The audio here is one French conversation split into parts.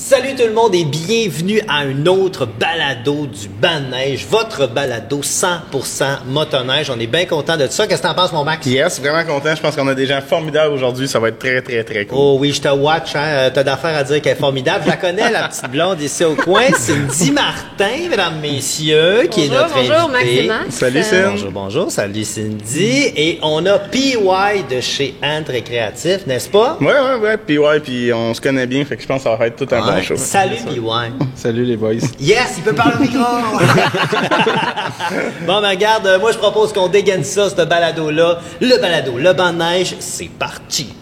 Salut tout le monde et bienvenue à un autre balado du banc de neige, votre balado 100% motoneige. On est bien content de ça. Qu'est-ce que t'en penses, mon Max? Yes, vraiment content. Je pense qu'on a des gens formidables aujourd'hui. Ça va être très, très, très cool. Oh oui, je te watch. Hein? T'as d'affaires à dire qu'elle est formidable. Je la connais, la petite blonde ici au coin. Cindy Martin, mesdames, messieurs, qui est notre bonjour, invitée. Max et Max. Salut, Cindy. Bonjour, bonjour. Salut, Cindy. Et on a PY de chez Ant Récréatif, n'est-ce pas? Ouais. Puis on se connaît bien. Fait que je pense que ça va être tout un bon show. Salut, PY. Salut les boys. Yes, il peut parler au micro! Bon, ben regarde, moi je propose qu'on dégaine ça, ce balado-là. Le balado, le banc de neige, c'est parti!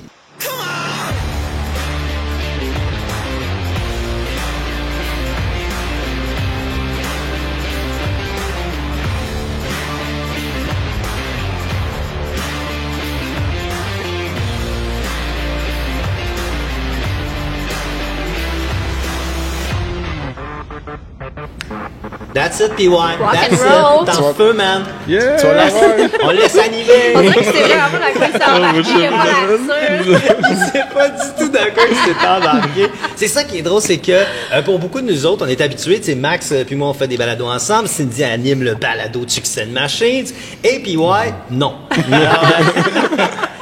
That's it, PY. That's it. roll. T'es en feu, man. Yeah! Tu vas l'avoir. On laisse animer. On dirait que c'est vraiment pas la quoi ça embarqué, il y a pas la C'est pas du tout d'accord que c'est embarqué. C'est ça qui est drôle, c'est que pour beaucoup de nous autres, on est habitués, tu sais, Max puis moi on fait des balados ensemble, Cindy anime le balado de Chicks and Machines, et PY, non.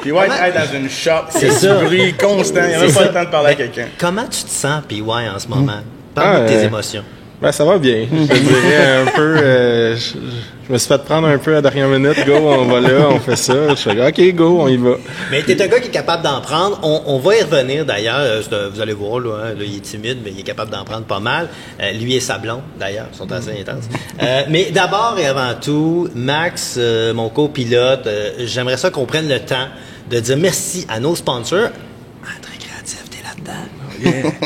Puis ouais, être dans une shop, C'est c'est ça. du bruit constant. Il n'y a C'est même pas ça. le temps de parler à quelqu'un. Comment tu te sens, PY, en ce moment? Parle-moi de tes émotions. Ben ça va bien. Je te dirais un peu. Je me suis fait prendre un peu à la dernière minute. Go, on va là, on fait ça. Je suis OK, go, on y va. Mais t'es un gars qui est capable d'en prendre. On va y revenir d'ailleurs. Vous allez voir, là, il est timide, mais il est capable d'en prendre pas mal. Lui et sa blonde, d'ailleurs, sont assez intenses. Mais d'abord et avant tout, Max, mon copilote, j'aimerais ça qu'on prenne le temps de dire merci à nos sponsors. Très créatif, t'es là-dedans.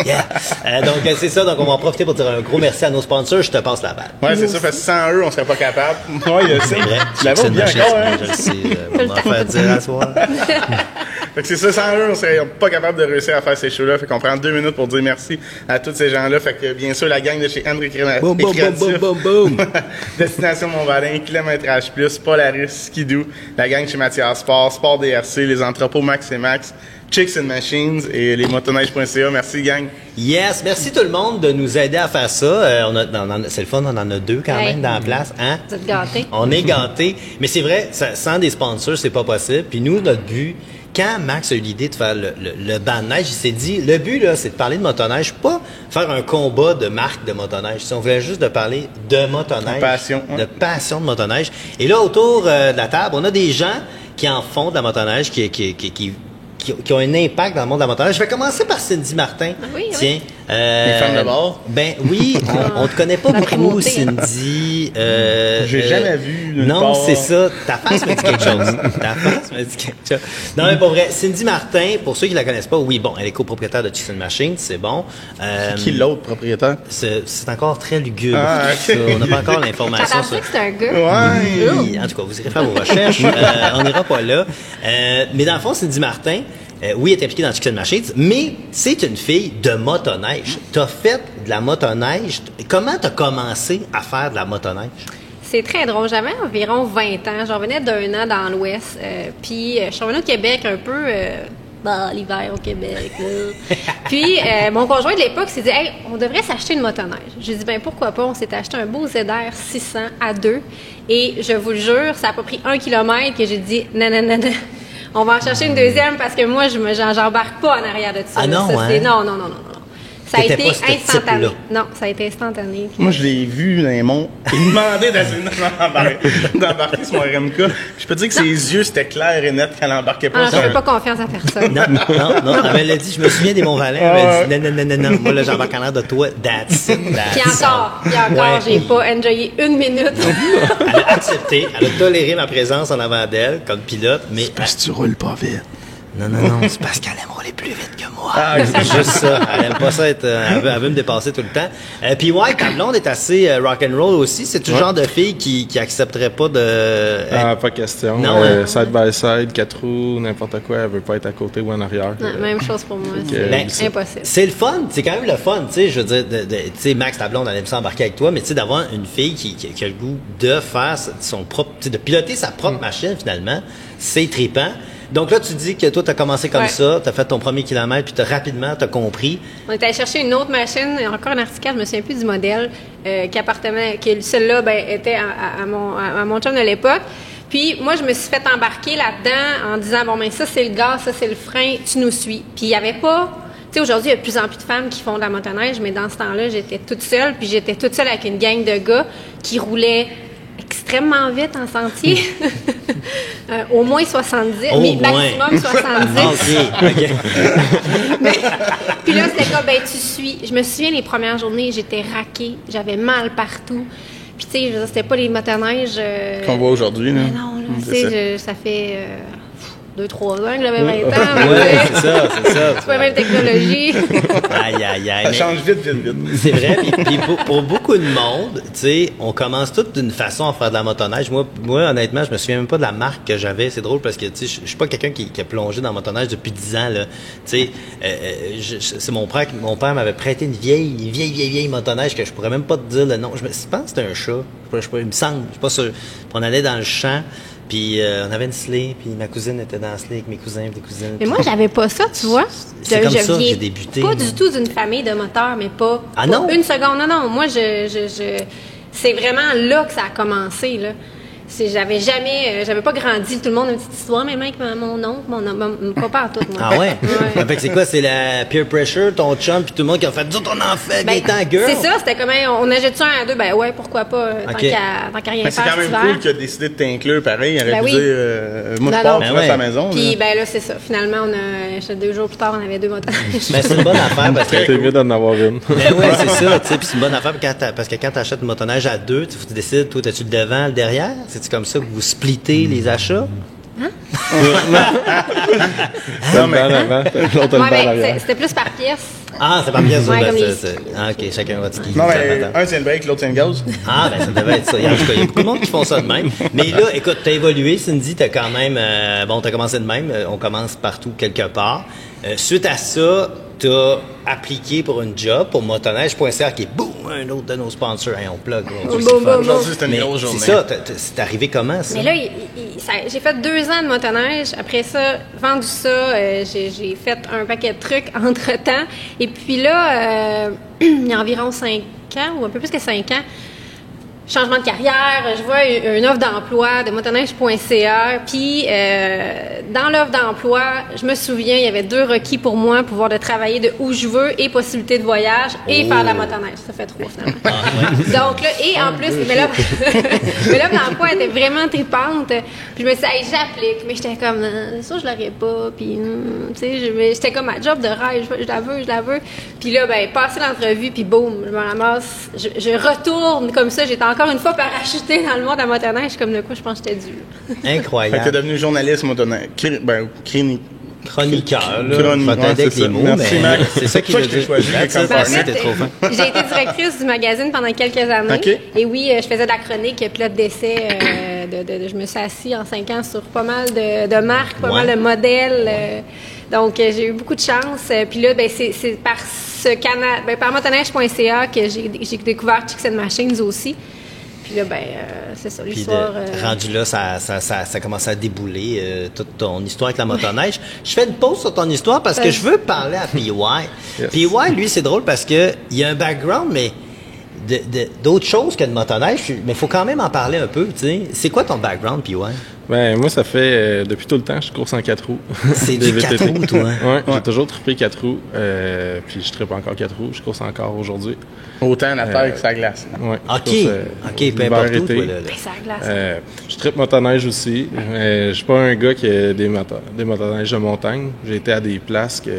Yeah. Donc, c'est ça. Donc, on va en profiter pour dire un gros merci à nos sponsors. Je te passe la balle. Ouais, c'est ça. Fait que sans eux, on serait pas capable. Ouais, il y a ça. C'est vrai. Tu l'avais oublié encore, hein? Je le sais. On va en faire dire à soir. Fait que c'est ça, sans eux, on serait pas capable de réussir à faire ces shows-là. Fait qu'on prend 2 minutes pour dire merci à tous ces gens-là. Fait que, bien sûr, la gang de chez André Boum, boum, boum, boum, boum, boum. Destination Mont-Valin, Kilométrage Plus, Polaris, Skidoo, la gang chez Mathias Sport, Sport DRC, les entrepôts Max et Max, Chicks and Machines et les motoneiges.ca. Merci, gang. Yes, merci tout le monde de nous aider à faire ça. C'est le fun, on en a 2 quand même dans la place. Hein? Vous êtes gâtés. On est gâtés. Mais c'est vrai, sans des sponsors, c'est pas possible. Puis nous, notre but, quand Max a eu l'idée de faire le banc de neige, il s'est dit, le but, là, c'est de parler de motoneige, pas faire un combat de marque de motoneige. Si on voulait juste de parler de motoneige. De passion, ouais. De passion de motoneige. Et là, autour de la table, on a des gens qui en font de la motoneige, qui ont un impact dans le monde de la motoneige. Je vais commencer par Cindy Martin. Oui, oui. Tiens. Les femmes de bord. Ben oui, on te connaît pas La beaucoup, primauté. Cindy. J'ai jamais vu nulle Non, part. c'est ça. Ta face me dit quelque chose. Ta face me dit quelque chose. Non, mais pour vrai, Cindy Martin, pour ceux qui la connaissent pas, oui, bon, elle est copropriétaire de Chicks and Machines, c'est bon. Qui l'autre propriétaire? C'est encore très lugubre. Ah, tout ça. On n'a pas encore l'information T'as sur... pensé que c'était un gars? Ouais. Oui, en tout cas, vous irez faire vos recherches. On n'ira pas là. Mais dans le fond, Cindy Martin, oui, elle est impliquée dans Chicks and Machines, mais c'est une fille de motoneige. T'as fait de la motoneige. Comment t'as commencé à faire de la motoneige? C'est très drôle. J'avais environ 20 ans. J'en revenais d'un an dans l'Ouest. Puis, je suis revenue au Québec un peu... l'hiver au Québec, là. Puis, mon conjoint de l'époque s'est dit, hey, on devrait s'acheter une motoneige. J'ai dit, ben pourquoi pas? On s'est acheté un beau ZR 600 à 2. Et je vous le jure, ça a pas pris 1 kilomètre que j'ai dit, non. On va en chercher une deuxième parce que moi, j'embarque pas en arrière de ça. Ah non, ça, hein? Non. Ça a T'étais été pas ce instantané. type-là. Non, ça a été instantané. Moi, je l'ai vu dans les monts. Il me demandait d'embarquer sur mon RMK. Je peux te dire que ses yeux, c'était clair et net quand elle embarquait pas Ah, je sur fais un... pas confiance à personne. Non, elle me l'a dit, je me souviens des Mont-Valin, elle m'a dit, non, moi, là, j'embarque en l'air de toi, that's it, Puis that's encore, Ouais. j'ai pas enjoyé 1 minute. Elle a accepté, elle a toléré ma présence en avant d'elle, comme pilote, mais... Parce que tu roules pas vite. Non, c'est parce qu'elle aime rouler plus vite que moi. Ah, C'est juste ça. Elle aime pas ça être... elle veut me dépasser tout le temps. Puis ouais, ta blonde est assez rock'n'roll aussi. C'est le genre de fille qui accepterait pas de... Ah, pas question. Non, hein? Side by side, 4 roues, n'importe quoi, elle veut pas être à côté ou en arrière. Non, même chose pour moi. Ben, C'est impossible. C'est le fun, c'est quand même le fun, tu sais, je veux dire, tu sais, Max, ta blonde, elle aime s'embarquer avec toi, mais tu sais, d'avoir une fille qui a le goût de faire son propre, tu sais, de piloter sa propre machine, finalement, c'est trippant. Donc là, tu dis que toi, tu as commencé comme ça, tu as fait ton premier kilomètre, puis rapidement, tu as compris. On est allé chercher une autre machine, encore un article, je me souviens plus du modèle, que celle-là était à mon chum de l'époque. Puis moi, je me suis fait embarquer là-dedans en disant, bon, ben ça, c'est le gaz, ça, c'est le frein, tu nous suis. Puis il n'y avait pas... Tu sais, aujourd'hui, il y a de plus en plus de femmes qui font de la motoneige, mais dans ce temps-là, j'étais toute seule, puis j'étais toute seule avec une gang de gars qui roulaient extrêmement vite en sentier. Au moins 70, mais maximum 70. OK. Puis là, c'était comme, ben tu suis. Je me souviens, les premières journées, j'étais raquée, j'avais mal partout. Puis, tu sais, c'était pas les motoneiges... qu'on voit aujourd'hui, là. Non, là, tu sais, ça fait 2-3 ans que j'avais 20 ans. Ouais, c'est ça. C'est pas la même technologie. Aïe. Ça change vite. C'est vrai. Puis pour beaucoup de monde, tu sais, on commence tout d'une façon à faire de la motoneige. Moi, honnêtement, je me souviens même pas de la marque que j'avais. C'est drôle parce que, tu sais, je suis pas quelqu'un qui a plongé dans la motoneige depuis 10 ans, là. Tu sais, c'est mon père m'avait prêté une vieille motoneige que je pourrais même pas te dire le nom. Je pense que c'était un chat. Il me semble. Je suis pas sûr. Puis on allait dans le champ. Puis on avait une sleigh, puis ma cousine était dans la sleigh avec mes cousins et des cousines. Mais moi, j'avais pas ça, tu vois. C'est comme ça que j'ai débuté. Pas du tout d'une famille de moteurs, mais pas, ah, pas non? une seconde. Non. Moi, c'est vraiment là que ça a commencé, là. J'avais pas grandi. Tout le monde a une petite histoire, même avec mon oncle, mon papa en tout. Moi. Ah ouais? Fait que c'est quoi? C'est la peer pressure, ton chum, puis tout le monde qui a fait « Nous autres, on en fait, viens t'en girl! » C'est ça, c'était comme on achète ça un à deux, ben ouais, pourquoi pas, tant qu'à rien faire. C'est quand même cool qu'il a décidé de t'inclure pareil. Il aurait pu dire moi, je pars, tu restes à la maison. Puis ben là, c'est ça. Finalement, 2 jours plus tard, on avait 2 motos. Ben c'est une bonne affaire parce que. C'est mieux d'en avoir une. Ben ouais, c'est ça, tu sais, puis c'est une bonne affaire parce que quand t'achètes une motoneige à deux, tu décides, toi, t'as-tu le devant, le derrière? C'est-tu comme ça que vous splittez les achats? Non, mais avant, l'autre une balle arrière. C'était plus par pièce. Ah, c'est par pièce. Ouais, comme Ah, ok, chacun va ski. Non, mais un tient le break, l'autre tient le gaz. Ah, ben ça devait être ça. En tout cas, il y a beaucoup de monde qui font ça de même. Mais là, écoute, t'as évolué, Cindy, t'as quand même... t'as commencé de même. On commence partout, quelque part. Suite à ça, t'as appliqué pour une job pour motoneige.ca qui est, boum, un autre de nos sponsors. Hey, on plug. Aujourd'hui, c'était une grosse journée. C'est ça, c'est arrivé comment, ça? Mais là, j'ai fait 2 ans de motoneige. Après ça, vendu ça, j'ai fait un paquet de trucs entre-temps. Et puis là, il y a environ 5 ans, ou un peu plus que 5 ans, changement de carrière, je vois une offre d'emploi de motoneige.ca, puis dans l'offre d'emploi, je me souviens, il y avait 2 requis pour moi, pouvoir de travailler de où je veux et possibilité de voyage et faire de la motoneige. Ça fait 3 finalement. Donc là, et en plus, mais l'offre d'emploi était vraiment tripante. Puis je me suis dit, hey, j'applique, mais j'étais comme, ça je l'aurais pas, puis tu sais, j'étais comme ma job de rêve, je la veux. Puis là, ben, passer l'entrevue, puis boum, je me ramasse, je retourne comme ça, j'étais encore une fois parachutée dans le monde de la motoneige, comme de quoi je pense que j'étais dû. Incroyable. Fait que t'es devenu journaliste motoneige. Chroniqueur, là. Chroniqueur, Je vais t'aider avec c'est les ça. mots, Merci, mais Max. c'est ça qui Toi, veut je t'ai dire. choisi, That's it. comme En fait, T'es trop fin. j'ai été directrice du magazine pendant quelques années. OK. Et oui, je faisais de la chronique, pilote d'essai. Je me suis assise en 5 ans sur pas mal de marques, pas mal de modèles. Donc, j'ai eu beaucoup de chance. Puis là, ben, c'est par par motoneige.ca que j'ai découvert Chicks & Machines aussi. Puis là, ben, c'est ça, l'histoire. Rendu là, ça commence à débouler toute ton histoire avec la motoneige. Je fais une pause sur ton histoire parce que je veux parler à PY. Yes. PY, lui, c'est drôle parce que il y a un background, mais d'autres choses que de motoneige, mais il faut quand même en parler un peu, tu sais. C'est quoi ton background, PY? Ben, moi, ça fait depuis tout le temps, je course en 4 roues. C'est Des du 4 VTT. roues, toi? Ouais, j'ai toujours trippé 4 roues. Puis je trippe encore 4 roues. Je course encore aujourd'hui. Autant la terre que sa glace. Ouais, OK. je course, OK, peu importe où, toi, là. Ben, ça glace. Je trippe motoneige aussi. Je suis pas un gars qui a des motoneiges de montagne. J'ai été à des places que,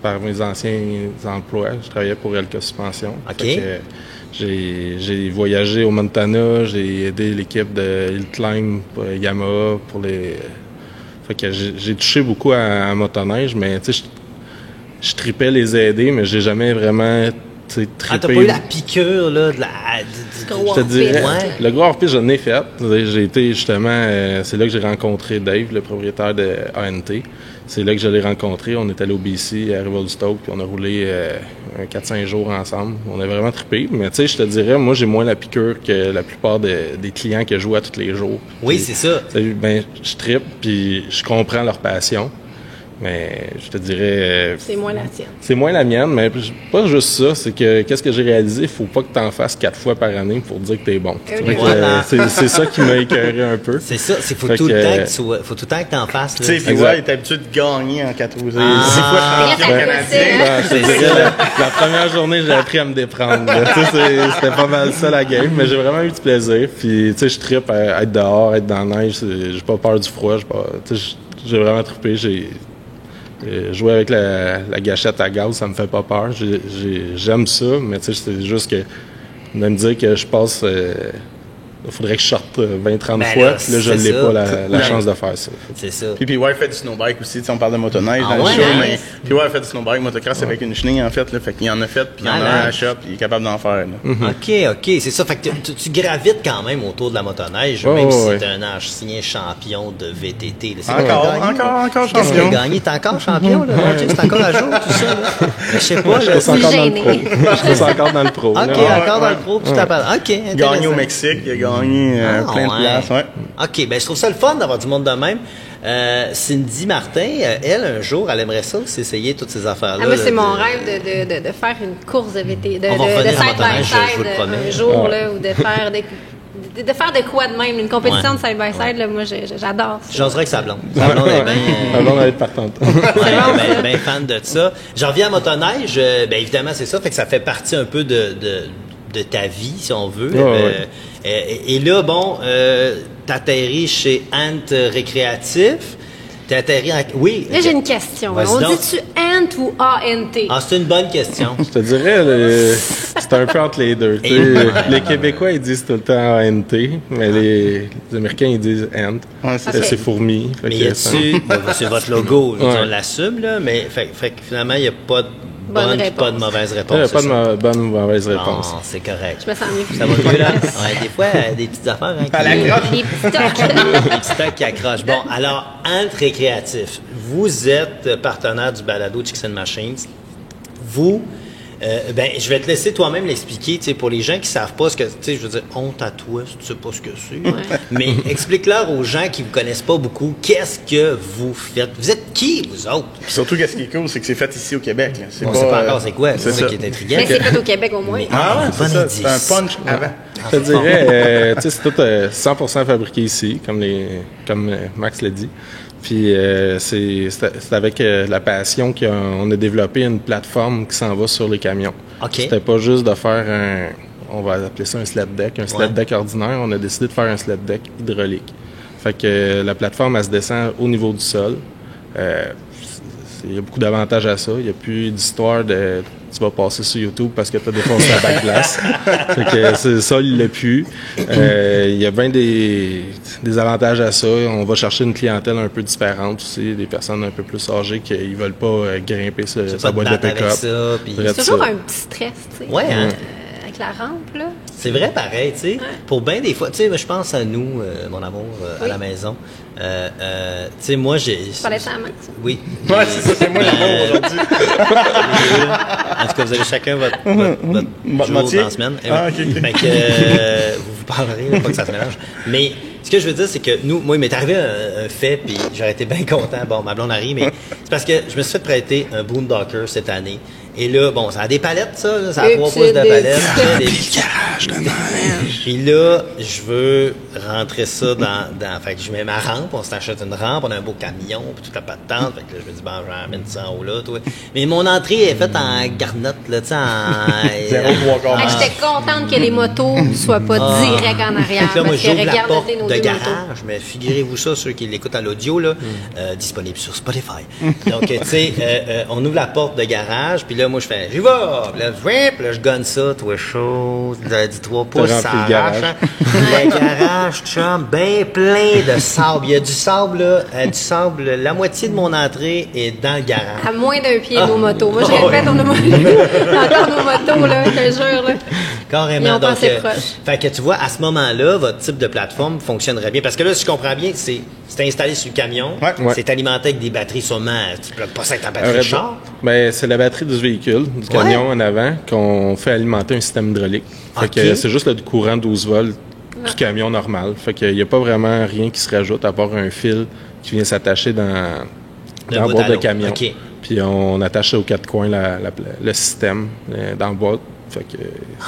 par mes anciens emplois, je travaillais pour Elka Suspension. OK. Fait que, j'ai voyagé au Montana, j'ai aidé l'équipe de Hill Climb, Yamaha pour les. Fait que j'ai touché beaucoup à motoneige, mais tu sais, je tripais les aider, mais j'ai jamais vraiment trippé. Ah, t'as pas eu la piqûre, là, de la. Je te dirais, le gros hors-piste, je l'ai fait. J'ai été justement, c'est là que j'ai rencontré Dave, le propriétaire de ANT. c'est là que je l'ai rencontré. On est allé au BC, à Revelstoke, puis on a roulé 4-5 jours ensemble. On a vraiment trippé. Mais tu sais, je te dirais, moi, j'ai moins la piqûre que la plupart des clients que je vois tous les jours. Oui, c'est ça. Ben, je trippe, puis je comprends leur passion. Mais je te dirais... C'est moins la tienne. C'est moins la mienne, mais pas juste ça. C'est que, qu'est-ce que j'ai réalisé? Il faut pas que tu en fasses 4 fois par année pour dire que t'es bon. Oui. Voilà. C'est ça qui m'a écœuré un peu. C'est ça, faut Fait tout le que- temps faut tout le temps que t'en fasses. Tu sais, Là. puis ouais, il est habitué de gagner en 4 roues. 6 fois champion Ben, canadien. Ben, je te dirais, la première journée, j'ai appris à me déprendre. là. Tu sais, c'était pas mal ça la game, mais j'ai vraiment eu du plaisir. Puis, tu sais, je trippe à être dehors, être dans la neige. J'ai pas peur du froid. Tu sais, j'ai vraiment trippé. Jouer avec la gâchette à gaz, ça me fait pas peur. J'aime ça, mais tu sais, c'est juste que de me dire que je passe... il faudrait que je sorte 20-30 Ben fois. là, Puis là, je c'est n'ai ça. pas la chance de faire ça. C'est ça. Puis ouais, fait du snowbike aussi. Tu sais, on parle de motoneige Ah dans ouais, le show, nice. mais puis ouais, fait du snowbike, motocross avec une chenille en fait. Là, fait qu'il y en a fait, puis il y en a un à la shop, puis il est capable d'en faire. Là. OK, c'est ça. Fait que tu gravites quand même autour de la motoneige, Oh, même si ouais. t'es un ancien champion de VTT. Là. C'est Encore, quoi qui a gagné? encore Qu'est-ce qu'il a champion. gagné? T'es encore champion, là? Roger? C'est encore à jour, tout ça, là? Mais je sais pas, Je là. suis encore dans le gêné. pro. Je suis encore dans le pro. OK, là. encore dans le pro, puis tu t'appelles. OK, Gagné intéressant. au Mexique, il a gagné Ah, plein de ouais. places. Ouais. OK, ben je trouve ça le fun d'avoir du monde de même. Cindy Martin, elle, un jour, elle aimerait ça aussi essayer toutes ces affaires-là. Ah, moi, c'est là, mon de- rêve de faire une course de VT, de On va revenir en side by motoneige, je vous le side promets. un jour, là, ou de faire de quoi de même, une compétition Ouais. de side by side, là, moi, j'adore ça. J'oserais que sa blonde. Sa blonde est bien... Ma blonde, elle est partante. Ben fan de ça. J'en reviens à motoneige, ben évidemment c'est ça, fait que ça fait partie un peu de ta vie, si on veut. Ouais. Et là, bon, t'atterris chez Ant Récréatif. T'atterris en... Oui. Là, j'ai une question. Vas-y On donc. dit-tu ANT ou ANT? Ah, c'est une bonne question. Je te dirais, c'est un peu entre les deux. Tu sais, les Québécois, ils disent tout le temps ANT, mais les Américains, ils disent ANT. Ouais, c'est Ok. C'est fourmi. Fait Mais que y a-tu... ben, c'est votre logo, Ouais. on l'assume, là, mais fait que finalement, il n'y a pas de Bonne bonne puis réponse. pas de mauvaise Il n'y réponse. a pas c'est ça? de bonne ou mauvaise réponse. Non, c'est correct. Je me sens mieux. Ça va mieux, là? Ouais, des fois, des petites affaires, hein, À la qui- croche. Les petits tocs. Un petit stock qui accroche. Bon, alors, Ant Récréatif, vous êtes partenaire du balado Chicks and Machines. Vous, ben, je vais te laisser toi-même l'expliquer, tu sais, pour les gens qui savent pas ce que, tu sais, je veux dire, honte à toi si tu sais pas ce que c'est. Mais explique-leur aux gens qui vous connaissent pas beaucoup, qu'est-ce que vous faites? Vous êtes qui, vous autres? Puis surtout, qu'est-ce qui est cool, c'est que c'est fait ici au Québec. Là. On sait pas encore c'est quoi, c'est ça qui est intriguant. Mais c'est fait au Québec au moins. Mais- Ah ouais, Bon c'est ça. indice. C'est un punch avant. Je te dirais, tu sais, c'est tout 100% fabriqué ici, comme Max l'a dit. Puis c'est avec la passion qu'on a développé une plateforme qui s'en va sur les camions. OK. C'était pas juste de faire on va appeler ça un sled deck, un sled Ouais. deck ordinaire. On a décidé de faire un sled deck hydraulique. Fait que la plateforme, elle se descend au niveau du sol. Il y a beaucoup d'avantages à ça. Il n'y a plus d'histoire de tu vas passer sur YouTube parce que tu as défoncé la backglass. Fait que ça, il l'a plus. Il y a bien des avantages à ça. On va chercher une clientèle un peu différente aussi, des personnes un peu plus âgées qui ne veulent pas grimper C'est sa pas de boîte de battre avec pick-up. ça, puis- Drette C'est toujours ça. un petit stress, tu sais. Ouais, hein? Avec la rampe, là. C'est vrai, pareil, tu sais. Pour bien des fois, tu sais, moi, je pense à nous, mon amour, à Oui. la maison. Tu sais, moi, j'ai... Tu parlais de ça à Max. Oui. Ouais, c'est ça, c'est moi l'amour aujourd'hui. En tout cas, vous avez chacun votre jour moitié? dans la semaine. Eh oui. Ah, ok. Fait que vous parlerez, là, pas que ça se mélange. Mais ce que je veux dire, c'est que nous, moi, il m'est arrivé un fait, puis j'aurais été bien content. Bon, ma blonde arrive, mais c'est parce que je me suis fait prêter un Boondocker cette année. Et là, bon, ça a des palettes, ça. Là, ça a Des 3 petits- pouces de des palettes. petits- Des garages de neige. Puis là, je veux rentrer ça dans... Fait que je mets ma rampe, on s'achète une rampe, on a un beau camion, puis toute la patente. Fait que là, je me dis, bon, j'emmène ça en haut là, toi. Mais mon entrée est faite en garnotte, là, tu sais, en... 0,3 Hey, J'étais contente que les motos soient pas direct en arrière. Fait que là, moi, parce que j'ouvre la regarde porte nos de deux garage, motos. mais figurez-vous ça, ceux qui l'écoutent à l'audio, là, disponible sur Spotify. Donc, tu sais, on ouvre la porte de garage, puis là, moi, je fais, j'y vais! Puis là, je gonne ça, toi, chaud, du 3 pouces, T'as ça rempli le arrache. garage. Hein. Le garage, chum, bien plein de sable. Il y a du sable, là, la moitié de mon entrée est dans le garage. À moins d'un pied, Ah. nos motos. Moi, je Ah, répète, on a encore nos motos, là, je te jure, là. Carrément. Ils ont Donc, pensé proche. fait que tu vois, à ce moment-là, votre type de plateforme fonctionnerait bien. Parce que là, si je comprends bien, c'est installé sur le camion, Ouais. c'est alimenté avec des batteries sûrement. Tu ne pas ça avec ta batterie de char. Ben, c'est la batterie du véhicule, du camion en avant, qu'on fait alimenter un système hydraulique. Fait Ok. que c'est juste le courant 12 volts du camion normal. Fait qu'il n'y a pas vraiment rien qui se rajoute à part un fil qui vient s'attacher dans De la bout boîte à de l'autre. camion. Ok. Puis on attache aux quatre coins le système dans la boîte. Fait que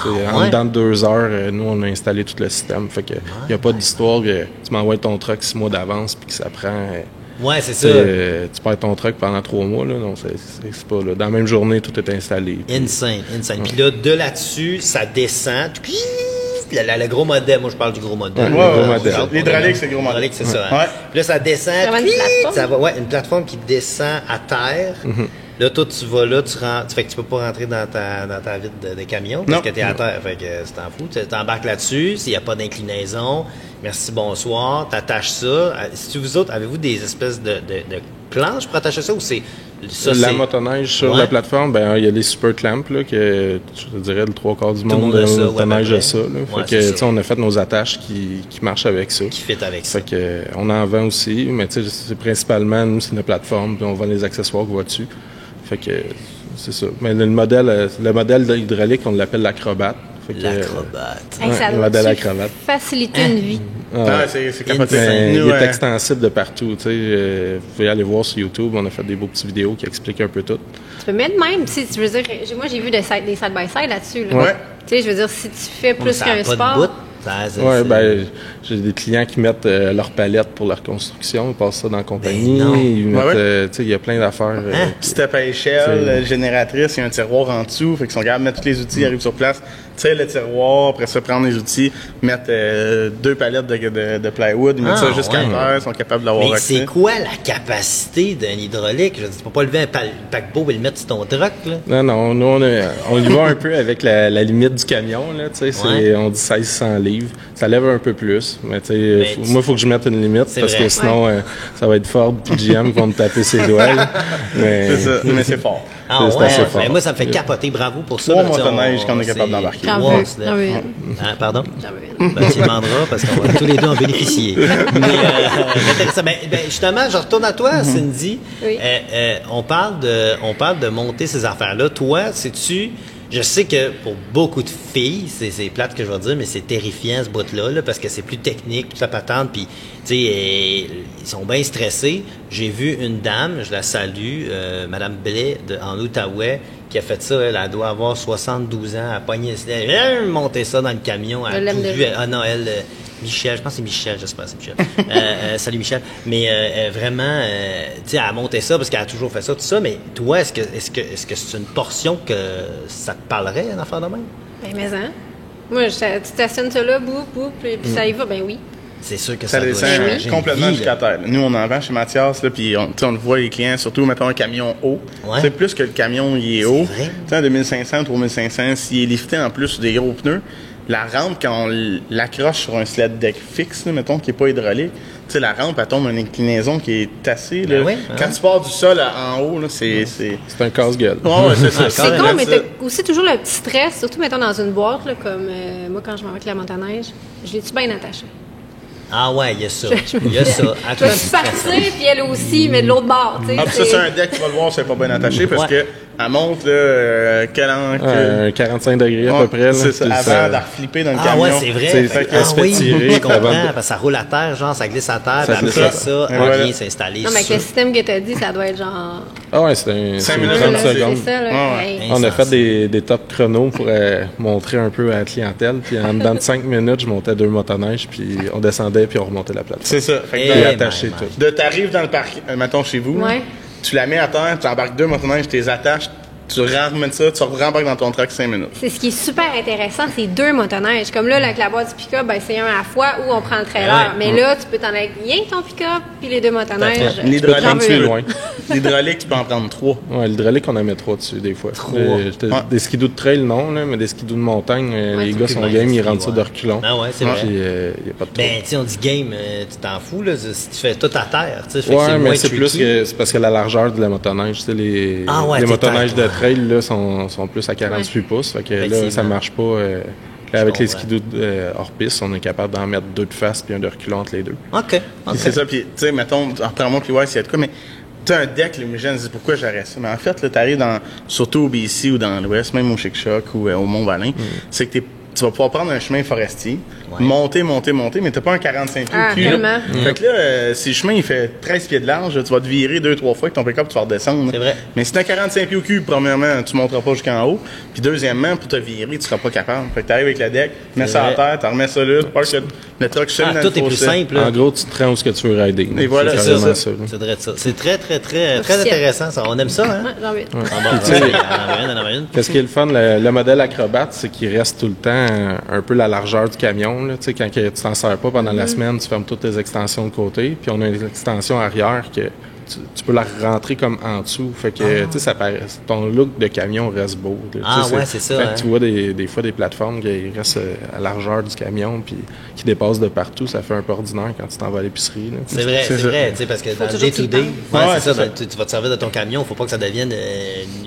c'est ouais? dedans de 2 heures, nous on a installé tout le système. Fait que il n'y a pas d'histoire que tu m'envoies ton truck 6 mois d'avance puis que ça prend. Ouais, c'est ça. Tu perds ton truck pendant 3 mois, là. Non, c'est pas là. Dans la même journée, tout est installé. Insane. Puis là, de là-dessus, ça descend. Puis, le gros modèle, moi je parle du gros modèle. Ouais, Ouais, gros ouais, modèle. L'hydraulique, c'est le gros modèle. L'hydraulique, c'est ça. Hein. Ouais. Puis là, ça descend. Vraiment une puis, plateforme? ça va, ouais, une plateforme qui descend à terre. Là, toi, tu vas là, fait que tu peux pas rentrer dans ta vitre de camion parce Non. que t'es à terre. Fait que c'est t'en fous. Tu t'embarques là-dessus, s'il n'y a pas d'inclinaison. Merci, bonsoir. T'attaches ça. Si vous autres, avez-vous des espèces de planches pour attacher ça ou c'est ça? La c'est- motoneige sur Ouais. la plateforme, ben il y a les super clamps là, que je te dirais le 3/4 du le monde monde a ça, ouais, motoneige à peu a ça. Là. près. Fait Ouais, que c'est ça. tu sais, on a fait nos attaches qui marchent avec ça. Qui fit avec ça. Fait que on en vend aussi, mais tu sais, c'est principalement nous c'est notre plateforme, puis on vend les accessoires qu'on voit dessus. Fait que c'est ça. Mais le modèle hydraulique, on l'appelle l'acrobate. Fait que, L'acrobate. Hey, ça le doit modèle à cravate. faciliter une vie. Ah, c'est capoté. Mais Nous, il est extensible de partout. Tu sais, vous pouvez aller voir sur YouTube. On a fait des beaux petits vidéos qui expliquent un peu tout. Tu peux mettre même, si tu veux dire, moi j'ai vu des side-by-side là-dessus. Là. Ouais. Tu sais, je veux dire, si tu fais plus Ça a qu'un pas de sport. bout. Ça, Ouais, c'est- ben, j'ai des clients qui mettent leur palette pour leur construction. Ils passent ça dans la compagnie. Ben non. Ils mettent, Ouais, ouais. tu sais, il y a plein d'affaires. Step à échelle, génératrice, il y a un tiroir en dessous, fait qu'ils sont capables de mettre tous les outils, ils arrivent sur place, tirer le tiroir, après ça prendre les outils, mettre 2 palettes de plywood, ils mettent ça jusqu'à ouais. terre, ils sont capables d'avoir Mais accès. c'est quoi la capacité d'un hydraulique? Je veux dire, tu peux pas lever un paquebot et le mettre sur ton truck, là. Non, nous, on y va un peu avec la limite du camion. Là, tu sais, Ouais. on dit 1600 livres. Ça lève un peu plus. Mais, tu sais, Mais moi, il faut que je mette une limite C'est parce vrai. que sinon, ça va être Ford et GM qui vont me taper ses doigts. Là. Mais, C'est ça, mais c'est fort. Ah C'est ouais, assez fort. ben moi ça me fait capoter, bravo pour ça. 3 là, tu sais, motoneiges qu'on est capable c'est d'embarquer. J'en trois, veux, c'est- j'en veux une. Hein, pardon? J'en veux une. Ben, tu demanderas parce qu'on va tous les deux en bénéficier. Mais intéressant. Ben, justement, je retourne à toi, Cindy. Oui. On parle de monter ces affaires-là. Toi, sais-tu, je sais que pour beaucoup de filles, c'est plate que je vais dire, mais c'est terrifiant ce bout-là, là, parce que c'est plus technique, toute la patente, puis tu sais, ils sont bien stressés. J'ai vu une dame, je la salue, Madame Blais en Outaouais, qui a fait ça. Elle doit avoir 72 ans, elle a pogné, elle a monté ça dans le camion. Je Elle a l'aime tout déjà. vu. Ah non, elle, Michel, je pense que c'est Michel, j'espère que c'est Michel. Salut Michel. Mais vraiment, tu sais, elle a monté ça parce qu'elle a toujours fait ça, tout ça. Mais toi, est-ce que c'est une portion que ça te parlerait, un affaire de même? Ben, mais hein. Moi, tu stationnes ça là, bouf, puis ça y va, ben oui. C'est sûr que Ça ça doit descend changer une complètement vie, jusqu'à là. terre. Nous, on en vend chez Mathias, là, puis on le voit les clients, surtout, mettons un camion haut. Ouais. C'est plus que le camion, il est haut. vrai. Tu sais, un 2500, 3500, s'il est lifté en plus sur des gros pneus, la rampe, quand on l'accroche sur un sled deck fixe, là, mettons, qui n'est pas hydraulique, tu sais, la rampe, elle tombe à une inclinaison qui est assez. Là. Ben oui, Quand tu pars du sol en haut, là, c'est... c'est un casse-gueule. Ouais, c'est ça. C'est Carrément, con, mais ça. t'as aussi toujours le petit stress, surtout mettons dans une boîte, là, comme moi quand je m'en vais avec la motoneige, je l'ai-tu bien attaché? Ah ouais, il y a ça. Il y a ça. À Je toi, vais c'est partir, stressant. puis elle aussi, mais de l'autre bord, tu sais. Ah, puis ça, c'est un deck, tu vas le voir, c'est pas bien attaché parce Ouais. que elle monte, là, quelle Un 45 degrés à peu près. Là, C'est ça, puis avant de reflipper dans le Ah camion. ouais, c'est vrai. C'est- Fait que- elle se fait tirer je comprends, avant de- parce que ça roule à terre, genre, ça glisse à terre, puis glisse après à ça, terre. elle Et voilà. vient s'installer Non, mais avec sur- le système que t'as dit, ça doit être genre. Ah ouais, c'est 5 une minutes, 30 là, C'est secondes. ça, là. Ouais. Hey. On a fait Insensé. des top chronos pour montrer un peu à la clientèle. Puis en dedans de 5 minutes, je montais 2 motoneiges, puis on descendait, puis on remontait la plateforme. C'est ça. Fait que Eh, de- Puis ben, attaché ben. tout. t'arrives dans le parc, mettons chez vous, là, Ouais. tu la mets à terre, tu embarques 2 motoneiges, tu les attaches, tu remets ça, tu rembarques dans ton truck 5 minutes. C'est ce qui est super intéressant, c'est 2 motoneiges. Comme là, avec la boîte du pick-up, ben, c'est un à la fois où on prend le trailer. Ouais. Mais là, tu peux t'en aller rien que ton pick-up, puis les 2 motoneiges. Parfait. L'hydraulique, J'en veux plus une. loin. L'hydraulique, tu peux en prendre 3. Ouais, l'hydraulique, on en met 3 dessus des fois. Ouais. Des skidoo de trail, non, là, mais des skidoo de montagne, Ouais, les c'est gars plus sont bien, game, ils c'est rentrent ça ouais. de reculons. Ah ouais, c'est vrai. Puis il n'y a pas de trouble. Ben, tu sais, on dit game, tu t'en fous, là, si tu fais tout à terre, tu sais, fait que Ouais, c'est mais moins c'est plus tricky. que c'est parce que la largeur de la motoneige, tu sais, Ah ouais, les t'es motoneiges tête, de ouais. trail là, sont plus à 48 pouces. Fait que là, Effectivement. ça marche pas Avec les comprends. skidoo hors piste, on est capable d'en mettre 2 de face puis un de reculon entre les deux. OK. Puis c'est ça, puis tu sais, mettons, en moi, puis ouais, s'il y a de quoi, mais tu as un deck, les gens se disent pourquoi j'arrête ça. Mais en fait, là, tu arrives surtout au BC ou dans l'Ouest, même au Chic-Choc ou au Mont-Valin, c'est que tu vas pouvoir prendre un chemin forestier, monter, mais t'as pas un 45 pieds au cul. Tellement. Fait que là, si le chemin il fait 13 pieds de large, tu vas te virer 2-3 fois avec ton pick-up, tu vas redescendre. C'est vrai. Mais si t'as 45 pieds au cul, premièrement, tu monteras pas jusqu'en haut. Puis deuxièmement, pour te virer, tu seras pas capable. Fait que t'arrives avec la deck, mets ça à vrai. terre, t'en remets ça là, tu parques le truck seul dans le Tout est plus fossé. simple. Là. En gros, tu te rends où ce que tu veux rider. Et voilà, c'est c'est carrément ça. là. C'est vrai de ça. C'est très, très, très, très Officiel. intéressant, ça. On aime ça, hein? Ouais, j'en veux. Ah, bon, tu sais, on en a une. Qu'est-ce qui est le fun, le modèle acrobate, c'est qu'il reste tout le temps un peu la largeur du camion. Là. Tu sais, quand tu t'en sers pas pendant la semaine, tu fermes toutes tes extensions de côté. Puis on a une extension arrière que tu peux la rentrer comme en dessous. Fait que tu sais, ça paraît, ton look de camion reste beau. Là. Ah Tu sais, ouais, c'est ça, Quand hein. tu vois des fois des plateformes qui restent à la largeur du camion puis qui dépassent de partout, ça fait un peu ordinaire quand tu t'en vas à l'épicerie. Là. C'est vrai, C'est c'est ça. vrai, tu sais, parce que dans le toujours day-to-day, qu'il ouais, Ouais, c'est ça, c'est ça. tu vas te servir de ton camion, faut pas que ça devienne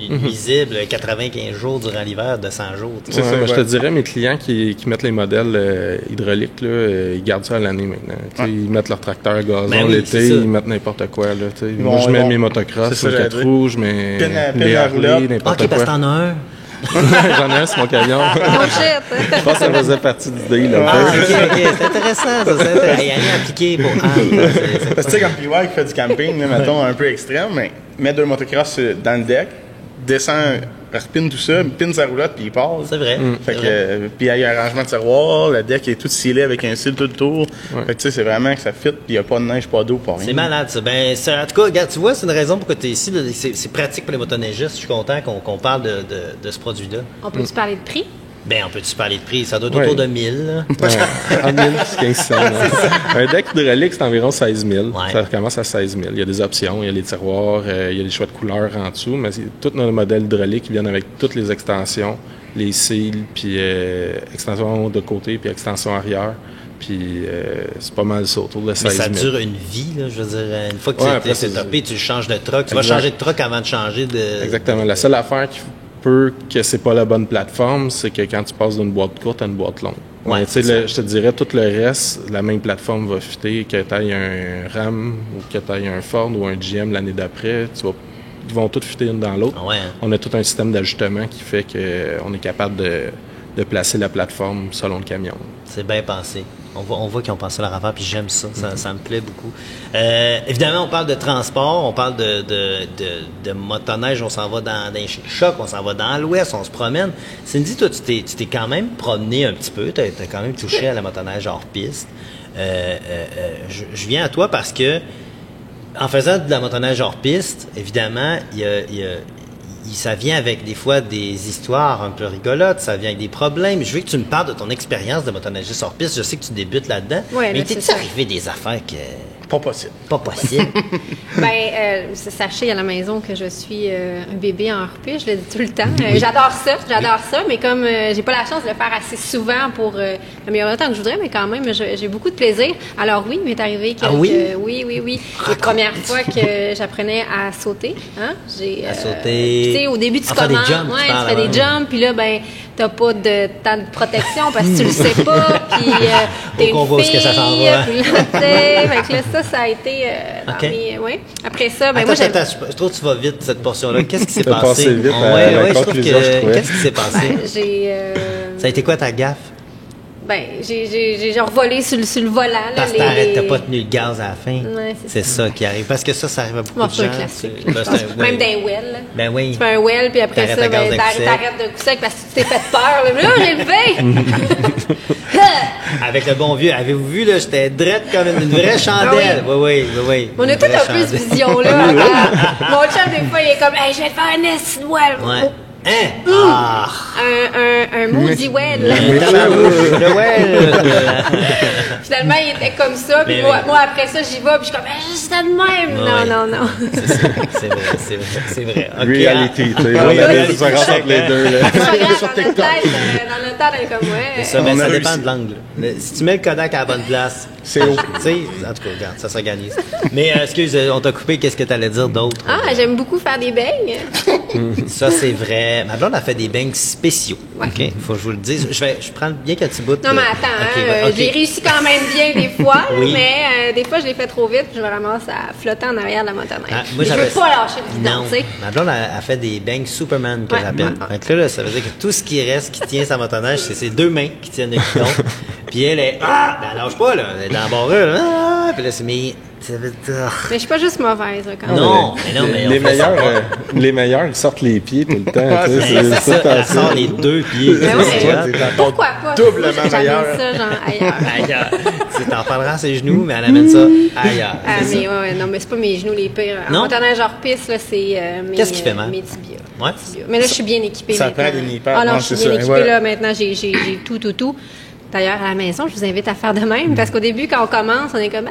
nuisible 95 jours durant l'hiver de 100 jours. tu sais. C'est Ouais, ça, ben, je te ouais. dirais, mes clients qui mettent les modèles hydrauliques, là, ils gardent ça à l'année maintenant. Tu sais, ils mettent leur tracteur à gazon Ben oui, c'est l'été, ça. ils mettent n'importe quoi. Là, tu sais. Moi, vont- je mets ils vont- mes motocross, c'est ça, mes j'allais 4 dire. roues, je mets Pine à des roulotte. Harley, n'importe Ok, parce que quoi. t'en as un. J'en ai un sur mon camion. Oh shit! Je pense que ça faisait partie de l'idée. Là, Ah, ok, c'est intéressant, ça. C'est intéressant. Il y a rien appliqué pour c'est- Parce que tu sais, comme PY qui fait du camping, là, mettons, un peu extrême, mais met 2 motocross dans le deck, descend, repine tout ça, pine sa roulotte, puis il part. C'est vrai. Fait c'est que, vrai. puis il y a un arrangement de tiroir, le deck est tout scellé avec un cil tout le tour. Fait que tu sais, c'est vraiment que ça fit, puis il n'y a pas de neige, pas d'eau, pas rien. C'est malade, ça. Ben, en tout cas, regarde, tu vois, c'est une raison pourquoi tu es ici. Là. C'est pratique pour les motoneigistes. Je suis content qu'on parle de ce produit-là. On peut-tu parler de prix? Ben, on peut-tu parler de prix? Ça doit être Ouais. autour de 1000. Là. En 1000 15 cents. Un deck hydraulique, c'est environ 16 000. Ouais. Ça commence à 16 000. Il y a des options, il y a les tiroirs, il y a des choix de couleurs en dessous, mais tous nos modèles hydrauliques viennent avec toutes les extensions, les cils, puis extension de côté, puis extension arrière. Puis c'est pas mal ça, autour de 16 Mais 000. ça dure une vie, là. Je veux dire, une fois que Ouais, tu après, es c'est- topé, tu changes de truck. Tu vas Exact. changer de truck avant de changer de. Exactement. La seule affaire qui peut que c'est pas la bonne plateforme, c'est que quand tu passes d'une boîte courte à une boîte longue. Ouais, Mais, tu sais, c'est je te dirais, tout le reste, la même plateforme va fitter, que tu ailles un RAM ou que tu ailles un Ford ou un GM l'année d'après, ils vont tous fitter une dans l'autre. Ah ouais, hein. On a tout un système d'ajustement qui fait qu'on est capable de placer la plateforme selon le camion. C'est bien pensé. On voit qu'ils ont pensé leur affaire, puis j'aime ça. Ça me plaît beaucoup. Évidemment, on parle de transport, on parle de motoneige, on s'en va dans les chocs, on s'en va dans l'Ouest, on se promène. Cindy, toi, tu t'es quand même promené un petit peu, tu as quand même touché à la motoneige hors piste. Je viens à toi parce que, en faisant de la motoneige hors piste, évidemment, ça vient avec des fois des histoires un peu rigolotes, ça vient avec des problèmes. Je veux que tu me parles de ton expérience de motoneigiste hors piste. Je sais que tu débutes là-dedans. Ouais, mais là, t'es-tu c'est ça. arrivé des affaires que Pas possible. pas possible? Sachez à la maison que je suis un bébé en repus, je le dis tout le temps. J'adore ça, mais comme j'ai pas la chance de le faire assez souvent pour améliorer le temps que je voudrais, mais quand même, j'ai beaucoup de plaisir. Alors oui, il m'est arrivé que... Ah oui? Oui. Les premières fois que j'apprenais à sauter, hein, À sauter. tu sais, au début, tu Enfin, des commences, jumps, tu ouais, parles, tu fais ouais. des jumps, puis là, ben, t'as pas de temps de protection parce que tu le sais pas, puis t'es qu'on une voit où est-ce que ça s'en fille, va, hein. puis là, tu sais, fait que là, ça a été dans Ok. mes... Oui. Après ça, ben Attends, moi, j'aime... je trouve que tu vas vite, cette portion-là. Qu'est-ce qui s'est T'as passé? passé vite à Ouais, la je trouve conclusion, je trouvais. qu'est-ce qui s'est passé? J'ai... Ça a été quoi ta gaffe? j'ai genre volé sur le volant. Là, Parce que t'as pas tenu le gaz à la fin. Ouais, c'est ça qui arrive. Parce que ça arrive à beaucoup Bon, de c'est gens. un classique. Ben, là, je c'est pense. un- Même oui. d'un well. Là. Ben oui. Tu fais un well, puis après T'arrêtes ça, à gaz de coup sec. t'arrêtes de coup sec parce que tu t'es fait peur. Là, là j'ai levé! Avec le bon vieux, avez-vous vu, là, j'étais drette comme une vraie chandelle. Ah Oui. On a Une tous vraie un peu cette chandelle. vision-là. Mon chef, des fois, il est comme, hey, je vais te faire un esti de well. Ouais. Hein? Ah! Un maudit well. Le well! Finalement, il était comme ça, puis Mais moi, oui. moi, après ça, j'y vais, puis je suis comme, hey, juste de même. Ouais. Non. C'est vrai. Ok, Reality, tu sais. Oui, On avait reality différence check, entre les hein. deux. Là. C'est pas grave, Sur dans TikTok. notre tête, on est comme, ouais. Ça, ben, On ça a dépend réussi. de l'angle. Si tu mets le Kodak à la bonne place, C'est haut. Tu sais, en tout cas, regarde, ça s'organise. Mais excuse, on t'a coupé, qu'est-ce que tu allais dire d'autre? Ah, j'aime beaucoup faire des beignes. Ça, c'est vrai. Ma blonde a fait des beignes spéciaux. Ouais. OK? Faut que je vous le dise. Je prends bien qu'un petit bout. Non, mais attends, j'ai réussi quand même bien des fois, là, Oui. mais des fois, je l'ai fait trop vite, puis je me ramasse à flotter en arrière de la motoneige. Ah, Mais je veux pas lâcher le guidon, Non. tu sais. Ma blonde a fait des beignes Superman, que Ouais, j'appelle. ouais. Fait que là, ça veut dire que tout ce qui reste, qui tient sa motoneige, c'est ses deux mains qui tiennent le guidon. Puis elle est, elle lâche pas, là. Elle est dans la barre, là. Puis là, c'est, mais, ça veut dire... Mais je suis pas juste mauvaise, là, quand même. Non, mais non, mais les on fait ça meilleurs, pas. les meilleurs, ils sortent les pieds tout le temps. Ouais, tu sais, C'est ça, tout elle assez- sort les deux pieds. Mais ouais. C'est Toi, hot. t'es encore Pourquoi pas? doublement Moi, j'amène meilleur. ça, genre, ailleurs. Ailleurs. Tu t'en parleras à ses genoux, mais elle amène ça ailleurs. Ah, C'est mais ça. ouais, non, mais c'est pas mes genoux les pires. En Non? motoneige hors piste, là, c'est mes, Qu'est-ce qui fait mal? mes tibias. Ouais. Tibias. Mais là, je suis bien équipée Ça maintenant. prend des knee pads, Ah non, non, je suis c'est bien ça, équipée, ouais. là, maintenant, j'ai tout. D'ailleurs, à la maison, je vous invite à faire de même, parce qu'au début, quand on commence, on est comme,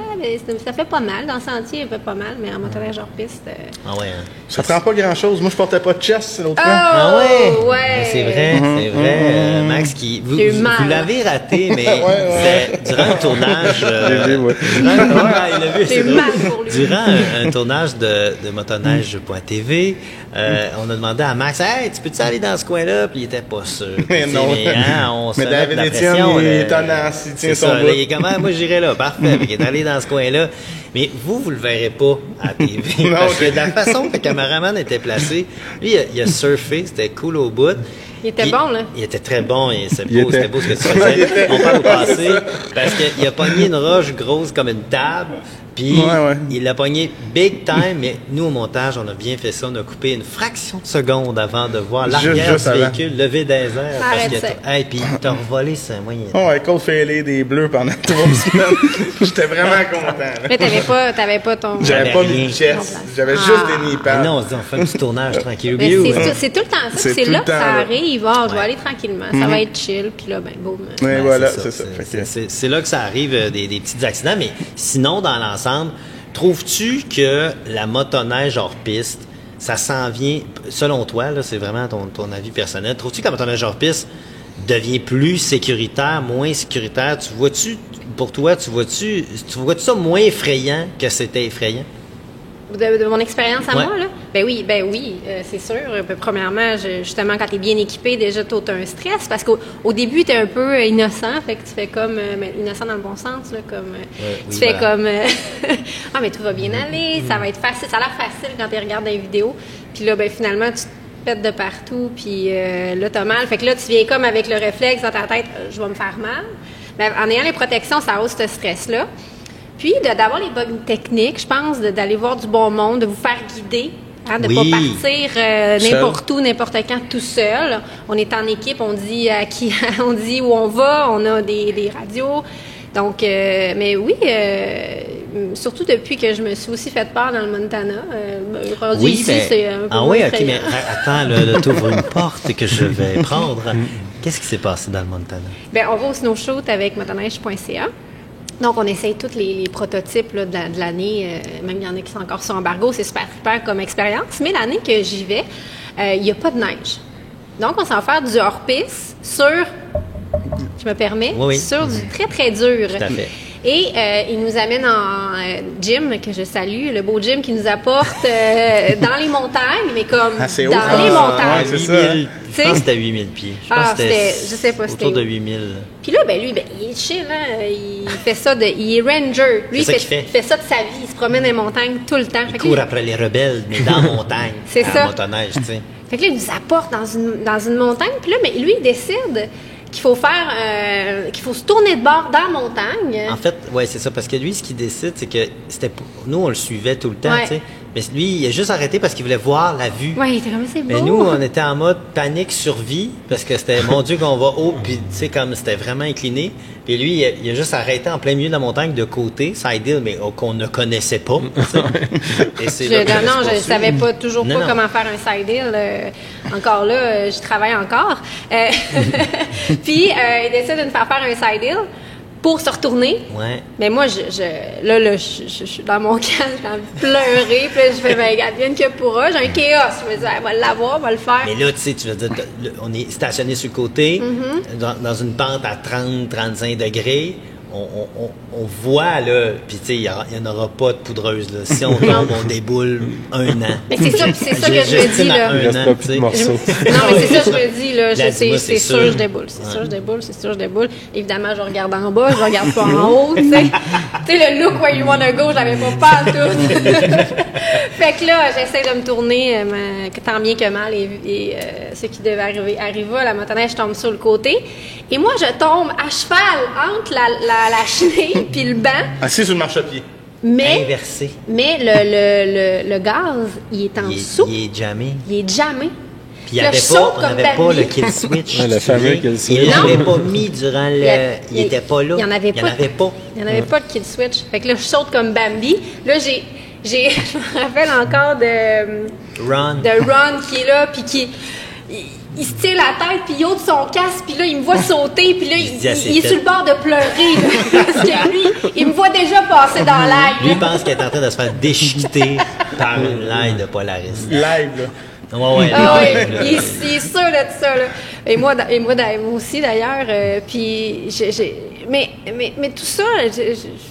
ça fait pas mal. Dans le sentier, ça fait pas mal, mais en motoneige hors piste... Ah ouais, hein. Ça prend pas grand-chose. Moi, je portais pas de chest l'autre fois. Ah ouais? ouais. Mais c'est vrai, c'est vrai. Max, vous J'ai eu mal. l'avez raté, mais ouais. c'est durant un tournage. J'ai vu, ouais. Il l'a vu, J'ai c'est eu drôle. mal pour lui. Durant un tournage de motoneige.tv, on a demandé à Max, hey, tu peux-tu aller dans ce coin-là? Puis il était pas sûr. Mais Tu sais, non. on se Mais met David de la Etienne, pression, il là. est tenace, il tient C'est son ça, bout. là, il est comment? Moi, j'irai là. Parfait. Fait qu'il est allé dans ce coin-là. Mais vous le verrez pas à TV. Non, parce que ok. de la façon que le caméraman était placé, lui, il a surfé, c'était cool au bout. Il était Puis, bon, là. Il était très bon, et c'est Il beau, était. c'était beau ce que tu Il faisais. était. On parle au passé, parce qu'il a pogné une roche grosse comme une table, puis Ouais. il l'a pogné big time, mais nous, au montage, on a bien fait ça, on a coupé une fraction de seconde avant de voir l'arrière Juste du avant. véhicule lever des airs. Arrête parce ça. que hey, puis t'as revolé ce moyen. Oh, ouais, Cole Fairley des Bleus pendant 3 semaines. J'étais vraiment content. là. Mais t'avais pas ton... J'avais pas mis rien. de chest. J'avais Ah. juste des knee Mais pads. non, on se dit, on fait un petit tournage tranquille. Mais Biou, c'est tout le temps ça. C'est C'est tout là le que temps, ça là. arrive. Ah, je vais Ouais. aller tranquillement. Ça va être chill. Puis là, ben, boum. Ouais, Ben, voilà, c'est ça. Fait que- C'est là que ça arrive, des petits accidents. Mais sinon, dans l'ensemble, trouves-tu que la motoneige hors piste, ça s'en vient, selon toi, là, c'est vraiment ton avis personnel, trouves-tu que la motoneige hors piste devient plus sécuritaire, moins sécuritaire? Pour toi, tu vois-tu ça moins effrayant que c'était effrayant? De mon expérience à Ouais. moi, là? Ben oui, c'est sûr. Premièrement, justement, quand tu es bien équipé, déjà, tu as un stress parce qu'au début, tu es un peu innocent, fait que tu fais comme. Mais innocent dans le bon sens, là, comme. Tu oui, fais voilà. comme. Ah, mais tout va bien aller, ça va être facile. Ça a l'air facile quand tu regardes des vidéos. Puis là, ben finalement, tu te pètes de partout, puis là, tu as mal. Fait que là, tu viens comme avec le réflexe dans ta tête, je vais me faire mal. Mais en ayant les protections, ça hausse ce stress-là. Puis, d'avoir les bonnes techniques, je pense, d'aller voir du bon monde, de vous faire guider, hein, de ne Oui. pas partir n'importe où, n'importe quand, tout seul. On est en équipe, on dit à qui, on dit où on va, on a des radios. Donc, mais oui, surtout depuis que je me suis aussi fait peur dans le Montana. Rendu ici, mais- c'est un peu Ah moins oui, ok, effrayant. mais attends, là, t'ouvres une porte que je vais prendre. Qu'est-ce qui s'est passé dans le Montana? Ben, on va au snowshoot avec motoneige.ca. Donc, on essaye tous les prototypes là, de l'année. Même il y en a qui sont encore sur embargo. C'est super comme expérience. Mais l'année que j'y vais, il n'y a pas de neige. Donc, on s'en va faire du hors-piste sur, je me permets, Oui. sur du très dur. Tout à fait. Et il nous amène en Jim, que je salue, le beau Jim qui nous apporte dans les montagnes, mais comme Ah, c'est haut. dans les Ah, montagnes. ouais, c'est ça. Je pense que c'était 8000 pieds. Je pense Ah, que c'était- je sais pas, autour c'était de où. 8000. Puis là, ben lui, ben, il est chill, hein? Il fait ça il est ranger. Lui, C'est ça qu'il fait ça de sa vie. Il se promène dans les montagnes tout le temps. Il Fait que court lui- après les rebelles, mais dans la montagne. C'est à ça. la motoneige, tu sais. Fait que là, il nous apporte dans une montagne. Puis là, mais lui, il décide qu'il faut faire, qu'il faut se tourner de bord dans la montagne. En fait, ouais, c'est ça. Parce que lui, ce qu'il décide, c'est que nous, on le suivait tout le temps, Ouais. tu sais. Mais lui, il a juste arrêté parce qu'il voulait voir la vue. Ouais, il était comme c'est beau. Mais nous, on était en mode panique survie parce que c'était, mon Dieu, qu'on va haut, puis tu sais, comme c'était vraiment incliné. Puis lui, il a juste arrêté en plein milieu de la montagne de côté, side hill, mais qu'on ne connaissait pas. tu sais. Et c'est là que ça Non, se je poursuit. savais pas toujours Non, pas non. comment faire un side hill. Encore là, je travaille encore. Puis il décide de me faire un side hill pour se retourner. Ouais. Mais moi, je suis dans mon camp, j'ai envie de pleurer. Puis là, je fais, ben, advienne que pourra. J'ai un chaos. Je me dis, elle va l'avoir, on va le faire. Mais là, tu sais, tu veux dire, on est stationné sur le côté, Mm-hmm. dans une pente à 30-35 degrés. on voit, là, puis tu sais, il n'y en aura pas de poudreuse, là. Si on tombe, on déboule 1 an. Mais c'est ça que je me dis, là. Il reste pas plus de morceaux. Non, mais c'est ça que je me dis, là. C'est sûr sûr. je déboule. C'est sûr je déboule. Évidemment, je regarde en bas, je regarde pas en haut, tu sais. Tu sais, le look where you wanna go, je l'avais pas tout. Fait que là, j'essaie de me tourner, tant bien que mal, et ce qui devait arriva. La motoneige tombe sur le côté. Et moi, je tombe à cheval entre la chenille puis le banc. Assis sur le marchepied. Inversé. Mais le gaz, il est en dessous. Il est jammé. Il est jamais. Puis on n'avait pas le kill switch. Ouais, le fameux kill switch. Il l'avait pas mis durant le... Il était pas là. Il n'y en avait pas. Il n'y en avait pas de kill switch. Fait que là, je saute comme Bambi. Là, je me rappelle encore de Ron qui est là, puis qui... Il se tire la tête, puis il ôte son casque, puis là, il me voit sauter, puis là, il est sur le bord de pleurer. Là, parce que lui, il me voit déjà passer dans l'air. Lui, il pense qu'il est en train de se faire déchiqueter par une ligne de Polaris. Live, là. Ouais, il est sûr de ça, là. Et moi aussi, d'ailleurs. Puis, mais tout ça,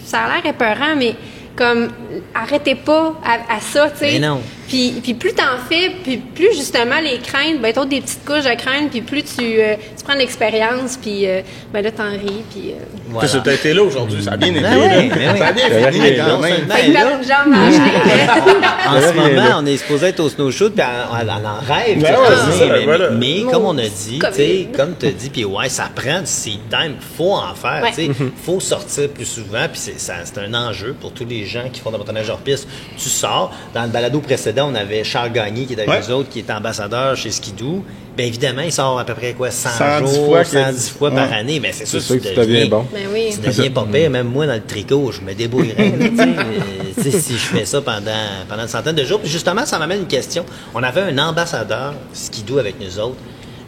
ça a l'air épeurant, mais comme, arrêtez pas à ça, tu sais. Mais non. Puis plus t'en fais, puis plus justement les craintes, ben t'as des petites couches de crainte, puis plus tu prends de l'expérience, puis ben là t'en ris, puis... Voilà. Ça, t'as été là aujourd'hui, ça a bien été. Ben oui, ben oui. Ça a bien fini quand même. Fait que perdre une jambe dans le En ce moment, on est supposé être au snowshoot, puis on en rêve. Ben ouais, c'est ça, voilà. Mais comme on a dit, Comme- tu sais, comme tu as dit, puis ouais, ça prend du seed time, faut en faire, Ouais. tu sais, faut sortir plus souvent, puis c'est un enjeu pour tous les gens qui font de la motoneige hors piste. Tu sors, dans le balado précédent, on avait Charles Gagné qui était avec nous autres, qui est ambassadeur chez Skidoo. Bien évidemment, il sort à peu près quoi, 100 110 jours, fois 110 fois par Ouais. année. Mais c'est C'est sûr sûr que tu deviens bon. Ben oui. Tu deviens pas pire. Même moi, dans le tricot, je me débrouillerais. là, tu sais. Tu sais, si je fais ça pendant une centaine de jours. Puis justement, ça m'amène une question. On avait un ambassadeur Skidoo avec nous autres.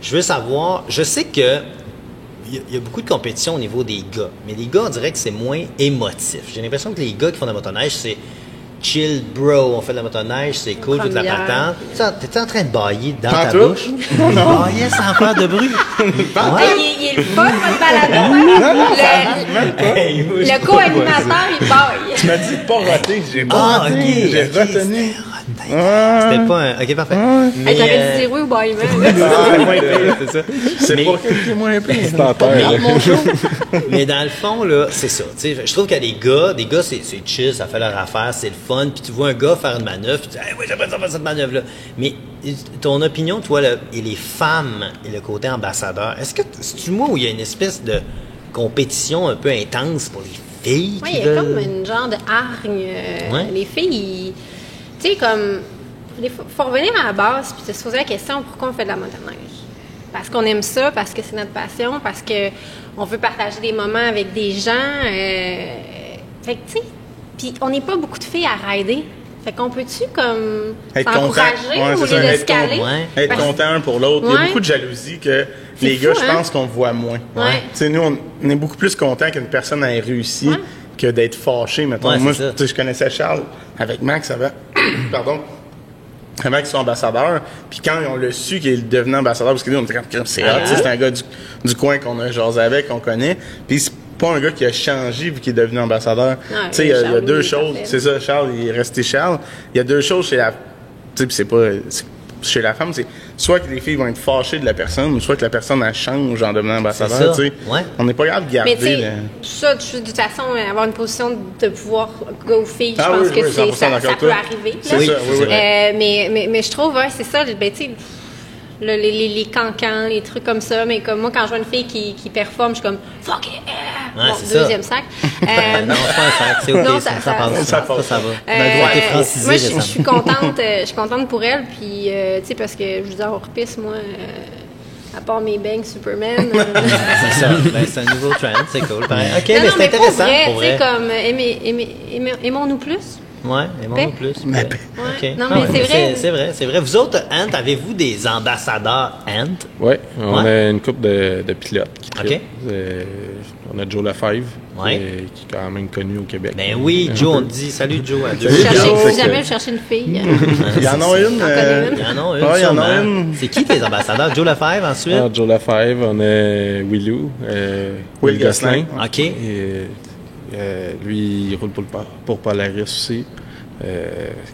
Je veux savoir, je sais que il y a beaucoup de compétition au niveau des gars. Mais les gars, on dirait que c'est moins émotif. J'ai l'impression que les gars qui font de la motoneige, c'est chill, bro, on fait de la motoneige, c'est cool, toute la Première. patente. T'es en train de bailler dans ta Pantoute? bouche? Bailler sans faire de bruit. Ah, il est le fun, votre balado, hein? Le co-animateur, il baille. Tu m'as dit de pas roter, j'ai pas Ah, roté, ok. j'ai ok, retenu. C'était pas un... OK, parfait. Mais, Hey, t'aurais dû dire oui au baillement. c'est ça. C'est Mais- pour quelqu'un moins pire. C'est en terre, là. Mon show. Mais dans le fond, là, c'est ça. Tu sais, je trouve qu'il y a des gars, c'est chill, ça fait leur affaire, c'est le fun. Puis tu vois un gars faire une manœuvre, puis tu dis, hey, oui, j'aimerais ça faire cette manœuvre-là. Mais ton opinion, toi, là, et les femmes et le côté ambassadeur, est-ce que c'est-tu moi où il y a une espèce de compétition un peu intense pour les filles Oui, qui il y a veulent... comme une genre de hargne. Ouais. Les filles, tu sais, comme. Il faut revenir à la base puis se poser la question pourquoi on fait de la motoneige. Parce qu'on aime ça, parce que c'est notre passion, parce qu'on veut partager des moments avec des gens. Fait que, tu sais, puis on n'est pas beaucoup de filles à rider. Fait qu'on peut-tu, comme, Être s'encourager content. Ouais, au c'est lieu ça, de être se caler? Ouais. Être Parce- content un pour l'autre. Il y a Ouais. beaucoup de jalousie que C'est les fou, gars, je hein? pense qu'on voit moins. Ouais. Tu sais, nous, on est beaucoup plus content qu'une personne ait réussi Ouais. que d'être fâché. Mettons, Ouais, moi, c'est ça. tu sais, je connaissais Charles avec Max avant. Pardon. Avant qu'il soit ambassadeur, puis quand on l'a su qu'il devenait ambassadeur, parce que nous, on était comme c'est hot, tu sais, c'est un gars du coin qu'on a jasé avec, qu'on connaît, puis c'est pas un gars qui a changé vu qu'il est devenu ambassadeur. Tu sais, il y a Charles, deux il est choses, parfait. c'est ça, Charles, il est resté Charles. Il y a deux choses chez la, tu sais, puis c'est pas, chez la femme, c'est soit que les filles vont être fâchées de la personne, ou soit que la personne elle change en devenant ambassadeur. C'est ça, Tu sais, ouais. on n'est pas grave de Mais tu garder. sais, tout ça, de toute façon, avoir une position de pouvoir go fille, je Ah pense oui, que oui, 100% ça d'accord avec peut toi. arriver. C'est là. ça, oui, oui. Mais je trouve, ouais, c'est ça, ben, tu sais, les cancans, les trucs comme ça, mais comme moi, quand je vois une fille qui performe, je suis comme « fuck yeah! Ouais, Bon, c'est ça. deuxième sac. Non, c'est pas un sac, c'est OK, Non, ça ça- passe. ça passe. Ça va. Euh, Toi, t'es francisé moi, je récemment. suis contente, je suis contente pour elle, puis tu sais, parce que je vous dis, hors piste, moi, à part mes bangs Superman. C'est ça. Ben, c'est un nouveau trend, c'est cool. Pareil. OK, Non, mais c'est mais pour intéressant. vrai, Pour tu sais, vrai. comme, aimons-nous plus. Ouais, et moi non plus. Mais- Ouais. OK. Non, Ah mais ouais, c'est vrai. C'est vrai, c'est vrai. Vous autres, Ant, avez-vous des ambassadeurs Ant? Oui, on Ouais. a une couple de pilotes qui trippent. OK. On a Joe Lefebvre, Ouais. qui est quand même connu au Québec. Ben oui, Joe, on te dit salut Joe à deux. Salut, Chercher- Joe. si jamais je cherchais une fille. Il y en a une. connais une? Il y en a une. Ouais, il y en a sûrement. une. C'est qui tes ambassadeurs? Joe Lefebvre ensuite? Ah, Joe Lefebvre, on a Willou, Will Gosselin. OK. Et, lui, il roule pour Polaris aussi.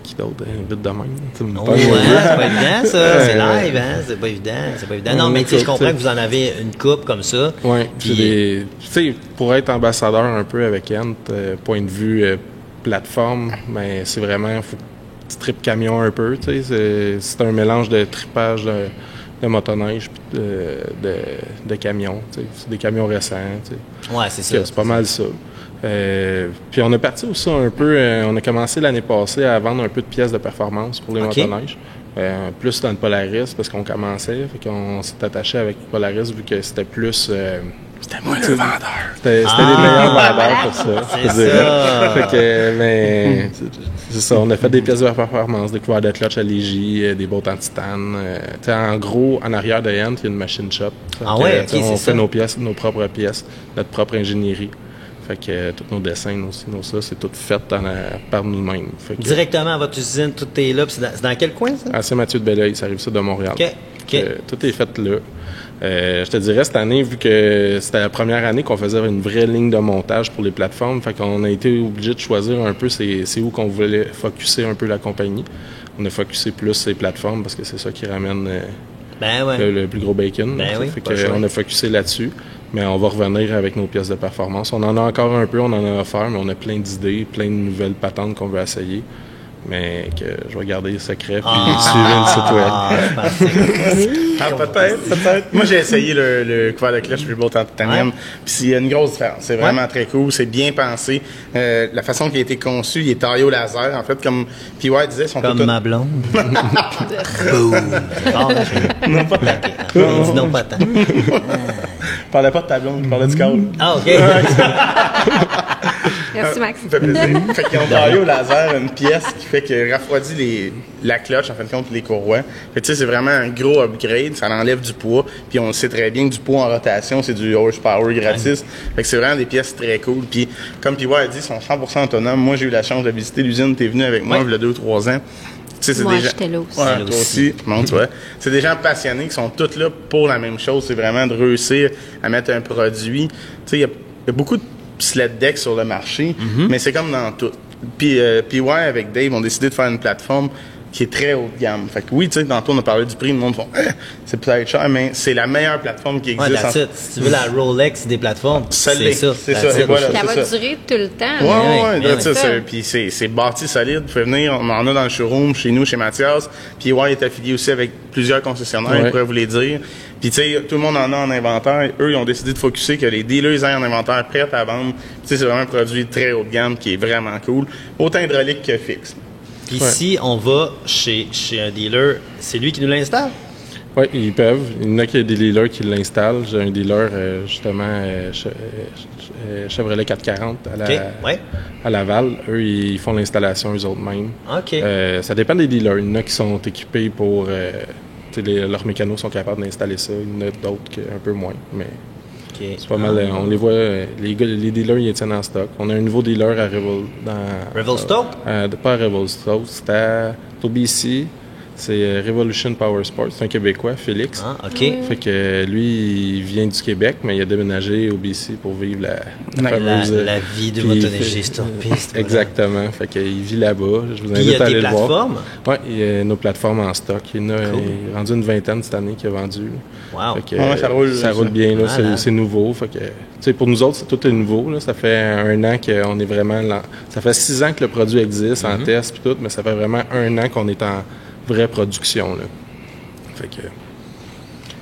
Qui d'autre? Vite de même. Tu me Oh, parles. hein, c'est pas évident, ça. C'est live, hein? C'est pas évident. C'est pas évident. Non, mais tu sais, je comprends que vous en avez une coupe comme ça. Oui, Puis- tu sais, pour être ambassadeur un peu avec Ant, point de vue plateforme, mais c'est vraiment, faut que tu tripes camion un peu, tu sais, c'est un mélange de trippage de motoneige puis de camions, tu sais, c'est des camions récents, tu sais. Ouais, c'est ça. C'est pas mal ça. Puis on a parti aussi un peu, on a commencé l'année passée à vendre un peu de pièces de performance pour les OK. motoneiges. Plus dans le Polaris parce qu'on commençait, fait qu'on s'est attaché avec Polaris vu que c'était plus... C'était moi le vendeur. C'était les Ah, meilleurs vendeurs voilà. pour ça. C'est je veux dire. ça. Fait que, mais, c'est ça, on a fait des pièces de performance, des couverts de clutch à léger, des bottes en titane. Tu sais, en gros, en arrière de Ant, il y a une machine shop. Fait Ah que, ouais, tu sais, ok, on c'est fait ça. nos pièces, nos propres pièces, notre propre ingénierie. Fait que tous nos dessins, ça, c'est tout fait par nous-mêmes. Fait que, Directement à votre usine, tout est là. Puis c'est dans quel coin, ça? à Saint-Mathieu-de-Belleuil, ça arrive ça de Montréal. OK. OK. Tout est fait là. Je te dirais, cette année, vu que c'était la première année qu'on faisait une vraie ligne de montage pour les plateformes, fait qu'on a été obligé de choisir un peu c'est où qu'on voulait focusser un peu la compagnie. On a focusé plus ces plateformes parce que c'est ça qui ramène Ben ouais. le plus gros bacon. Ben oui, fait pas le choix. on a focusé là-dessus. Mais on va revenir avec nos pièces de performance. On en a encore un peu, on en a offert, mais on a plein d'idées, plein de nouvelles patentes qu'on veut essayer. Mais que je vais garder secret puis suivre le site web. Ah, je pensais. Peut-être. Moi, j'ai essayé le couvert de clutch Rebuilt en titanium. Ouais. Puis il y a une grosse différence. C'est vraiment très cool. C'est bien pensé. La façon qu'il a été conçu, il est taillé au laser. En fait, comme PY disait, son Comme ma blonde. Boum. C'est fort, hein, je- Non, pas tant. Il dit non, pas tant. Je parlais pas de ta blonde, je parlais du câble. Ah, OK. Merci, Max. Ça fait plaisir. Fait qu'ils ont taillé au laser une pièce qui fait que raffroidit la cloche, en fin de compte, les courroies. Fait que tu sais, c'est vraiment un gros upgrade. Ça enlève du poids. Puis on sait très bien que du poids en rotation, c'est du horsepower gratis. Fait que c'est vraiment des pièces très cool. Puis comme PY a dit, ils sont 100% autonomes. Moi, j'ai eu la chance de visiter l'usine. T'es venu avec moi il y a 2 ou 3 ans. Tu sais, c'est Moi, des gens- j'étais là aussi. Ouais, Là toi aussi. aussi. Bon, tu vois. C'est des gens passionnés qui sont tous là pour la même chose. C'est vraiment de réussir à mettre un produit. Tu sais, il y a beaucoup de sled deck sur le marché, mais c'est comme dans tout. Puis PY avec Dave ont décidé de faire une plateforme qui est très haut de gamme. Fait que oui, tu sais, tantôt on a parlé du prix, le monde font c'est peut-être cher, mais c'est la meilleure plateforme qui Ouais, existe. that's it. Si tu veux la Rolex des plateformes, Ça c'est l'est. ça. C'est That's ça. it. Et voilà. Ça c'est va ça. durer tout le temps. Ouais, là. ouais, oui, that's oui. it, ça. Puis c'est bâti solide. Vous pouvez venir, on en a dans le showroom, chez nous, chez Mathias. Puis PY est affilié aussi avec plusieurs concessionnaires, Ouais. ils pourraient vous les dire. Puis tu sais, tout le monde en a en inventaire. Eux, ils ont décidé de focusser que les dealers ils aient en inventaire prêt à vendre. Puis tu sais, c'est vraiment un produit très haut de gamme qui est vraiment cool. Autant hydraulique que fixe. Puis Ouais. si on va chez un dealer, c'est lui qui nous l'installe? Oui, ils peuvent. Il y en a qui a des dealers qui l'installent. J'ai un dealer, justement, Chevrolet 440 OK. Ouais. à Laval. Eux, ils font l'installation eux autres mêmes. OK. Ça dépend des dealers. Il y en a qui sont équipés pour... tu sais, leurs mécanos sont capables d'installer ça. Il y en a d'autres qui un peu moins. Mais OK. c'est pas mal. On les voit... les dealers, ils les tiennent en stock. On a un nouveau dealer à Revelstoke? pas à Revelstoke. C'est à OBC. C'est Revolution Power Sports. C'est un Québécois, Félix. Ah, OK. Fait que lui, il vient du Québec, mais il a déménagé au BC pour vivre la fameuse... La vie de puis motoneigiste sur piste. voilà. Exactement. Fait qu'il vit là-bas. Je vous Puis il y invite a à aller des le voir. plateformes? Oui, il y a nos plateformes en stock. Il y en a il est rendu une vingtaine cette année qui a vendu. Wow. Fait que, Ouais, ça roule, ça ça. roule bien. Là, Malade. c'est nouveau. Fait que, tu sais, pour nous autres, tout est nouveau. Là. Ça fait 1 an qu'on est vraiment... Ça fait 6 ans que le produit existe en test puis tout, mais ça fait vraiment 1 an qu'on est en vraie production. Là. Fait que...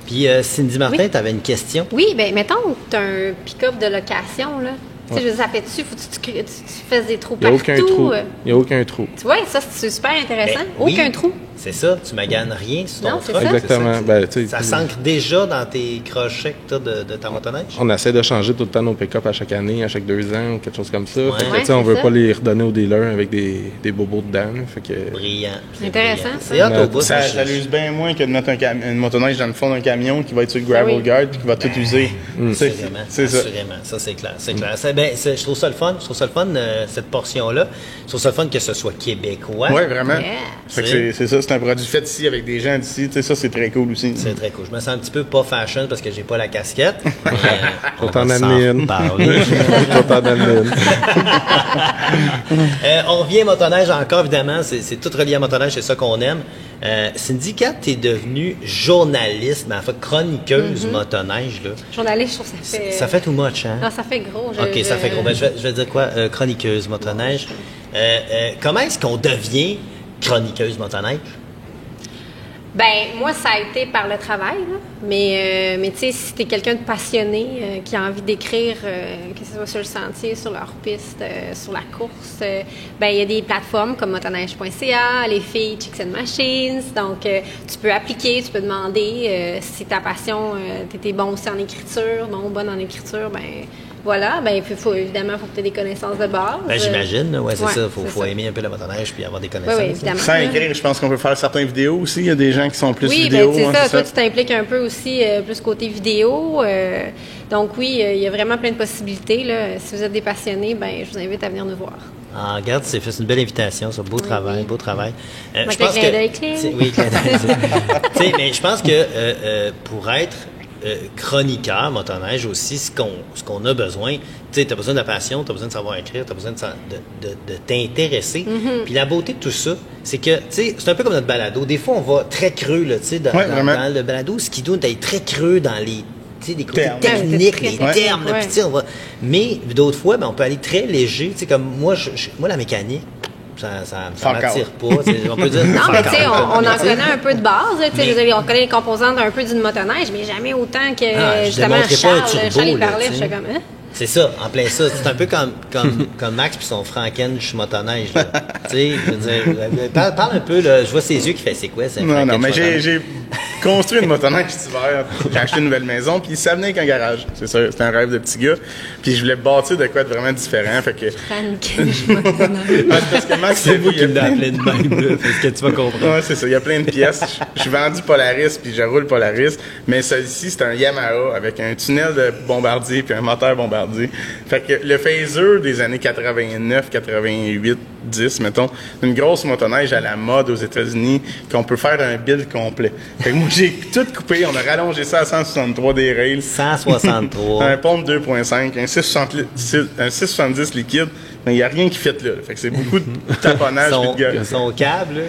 Puis Cindy Martin, Oui. tu avais une question? Oui, bien, mettons que tu as un pick-up de location, là. Tu sais, je veux dire, ça fait dessus, faut que tu fasses des trous Il n'y a partout. aucun trou. Il n'y a aucun trou. Tu vois, ça, c'est super intéressant. Ben, oui. Aucun trou. C'est ça, tu maganes rien sur ton Non, c'est truck. ça. Exactement. Ben, tu sais, Ça s'ancre déjà dans tes crochets que tu as de ta motoneige. on essaie de changer tout le temps nos pick-up à chaque année, à chaque 2 ans, ou quelque chose comme ça. Ouais. Fait que, Ouais, tu sais, on c'est veut ça. pas les redonner aux dealers avec des bobos dedans. Là. Fait que, Brillant. C'est Intéressant, brillant. ça. C'est hot au bout. Ça use bien moins que de mettre une motoneige dans le fond d'un camion qui va être sur le gravel oui. guard puis qui va tout user. Assurément, C'est ça. assurément. Ça, c'est clair. C'est clair. Je trouve ça le fun. Je trouve ça le fun, cette portion-là. Je trouve ça le fun que ce soit québécois. Ouais, vraiment. Yeah. Fait que c'est ça, c'est un produit fait ici avec des gens d'ici. Tu sais, ça, c'est très cool aussi. C'est très cool. Je me sens un petit peu pas fashion parce que j'ai pas la casquette. Mais, on t'en va amener s'en une. reparler. Pas tant d'admin. On revient à motoneige encore, évidemment. C'est tout relié à motoneige, c'est ça qu'on aime. Cindy, quand tu es devenue journaliste, mais en fait chroniqueuse motoneige, là, Journaliste, je trouve que ça fait... ça fait too much, hein? Non, ça fait gros. OK, ça fait gros. Ben, je vais dire quoi? Chroniqueuse motoneige. Comment est-ce qu'on devient chroniqueuse motoneige? Ben, moi, ça a été par le travail, là. Mais tu sais, si t'es quelqu'un de passionné, qui a envie d'écrire, que ce soit sur le sentier, sur leur piste, sur la course, ben, il y a des plateformes comme motoneige.ca, les filles Chicks and Machines. Donc, tu peux appliquer, tu peux demander si ta passion, t'étais bon aussi en écriture, bon, bonne en écriture, ben, voilà. Ben, puis évidemment, faut que tu aies des connaissances de base. Ben, j'imagine, ouais, c'est Ouais, ça. c'est Faut ça. aimer un peu la motoneige puis avoir des connaissances. Oui, évidemment. Sans écrire, je pense qu'on peut faire certaines vidéos aussi. Il y a des gens qui sont plus Oui, vidéo. ben, c'est hein, ça. Toi, tu t'impliques un peu aussi plus côté vidéo. Donc oui, il y a vraiment plein de possibilités. Là. Si vous êtes des passionnés, ben, je vous invite à venir nous voir. Ah, regarde, c'est une belle invitation, ça. Beau travail, beau travail. Avec le clin d'œil, Claire. Oui, clin d'œil. Tu sais, mais je pense que pour être chroniqueur motoneige aussi, ce qu'on a besoin, tu sais, t'as besoin de la passion, t'as besoin de savoir écrire, t'as besoin de t'intéresser. Puis la beauté de tout ça, c'est que, tu sais, c'est un peu comme notre balado. Des fois, on va très creux, là, tu sais, dans le balado, ce qui doit être très creux dans les... Tu sais, des côtés Termes. techniques, Ouais, les très termes, là, ouais. puis tu sais, on va... Mais d'autres fois, ben, on peut aller très léger. Tu sais, comme moi, moi, la mécanique, ça Fuck m'attire pas. Tu sais, on peut dire. Non, mais tu sais, on en Mais, tu sais, connaît un peu de base. Là, tu sais, Mais- je veux dire, on connaît les composantes un peu d'une motoneige, mais jamais autant que Ah, je justement démontrerai pas un Charles. turbo, Charles, il là, parlait, tu je sais. suis comme, hein? C'est ça, en plein ça. C'est un peu comme Max puis son Frankenstein motoneige. Là. Tu sais, je veux dire, parle un peu, là, je vois ses yeux qui fait c'est quoi, c'est un Non, non, mais Frankenstein j'ai construit une motoneige cet hiver. J'ai acheté une nouvelle maison, puis ça venait avec un garage. C'est ça, c'était un rêve de petit gars. Puis je voulais bâtir de quoi de vraiment différent. Fait que. Frankenstein motoneige. Ah, c'est parce que Max, C'est vous il y a qui l'avez plein appelé de même, là, c'est ce que tu vas comprendre. Ouais, c'est ça. Il y a plein de pièces. Je suis vendu Polaris, puis je roule Polaris. Mais celui-ci, c'est un Yamaha avec un tunnel de bombardier puis un moteur bombardier. Fait que le phaser des années 89, 88, 10, mettons, une grosse motoneige à la mode aux États-Unis qu'on peut faire un build complet. Fait que moi, j'ai tout coupé. On a rallongé ça à 163 des rails. 163. Un pompe 2.5, un 670 liquide. Mais il n'y a rien qui fit là. Fait que c'est beaucoup de taponnage. Son, puis de gueule. son câble, là.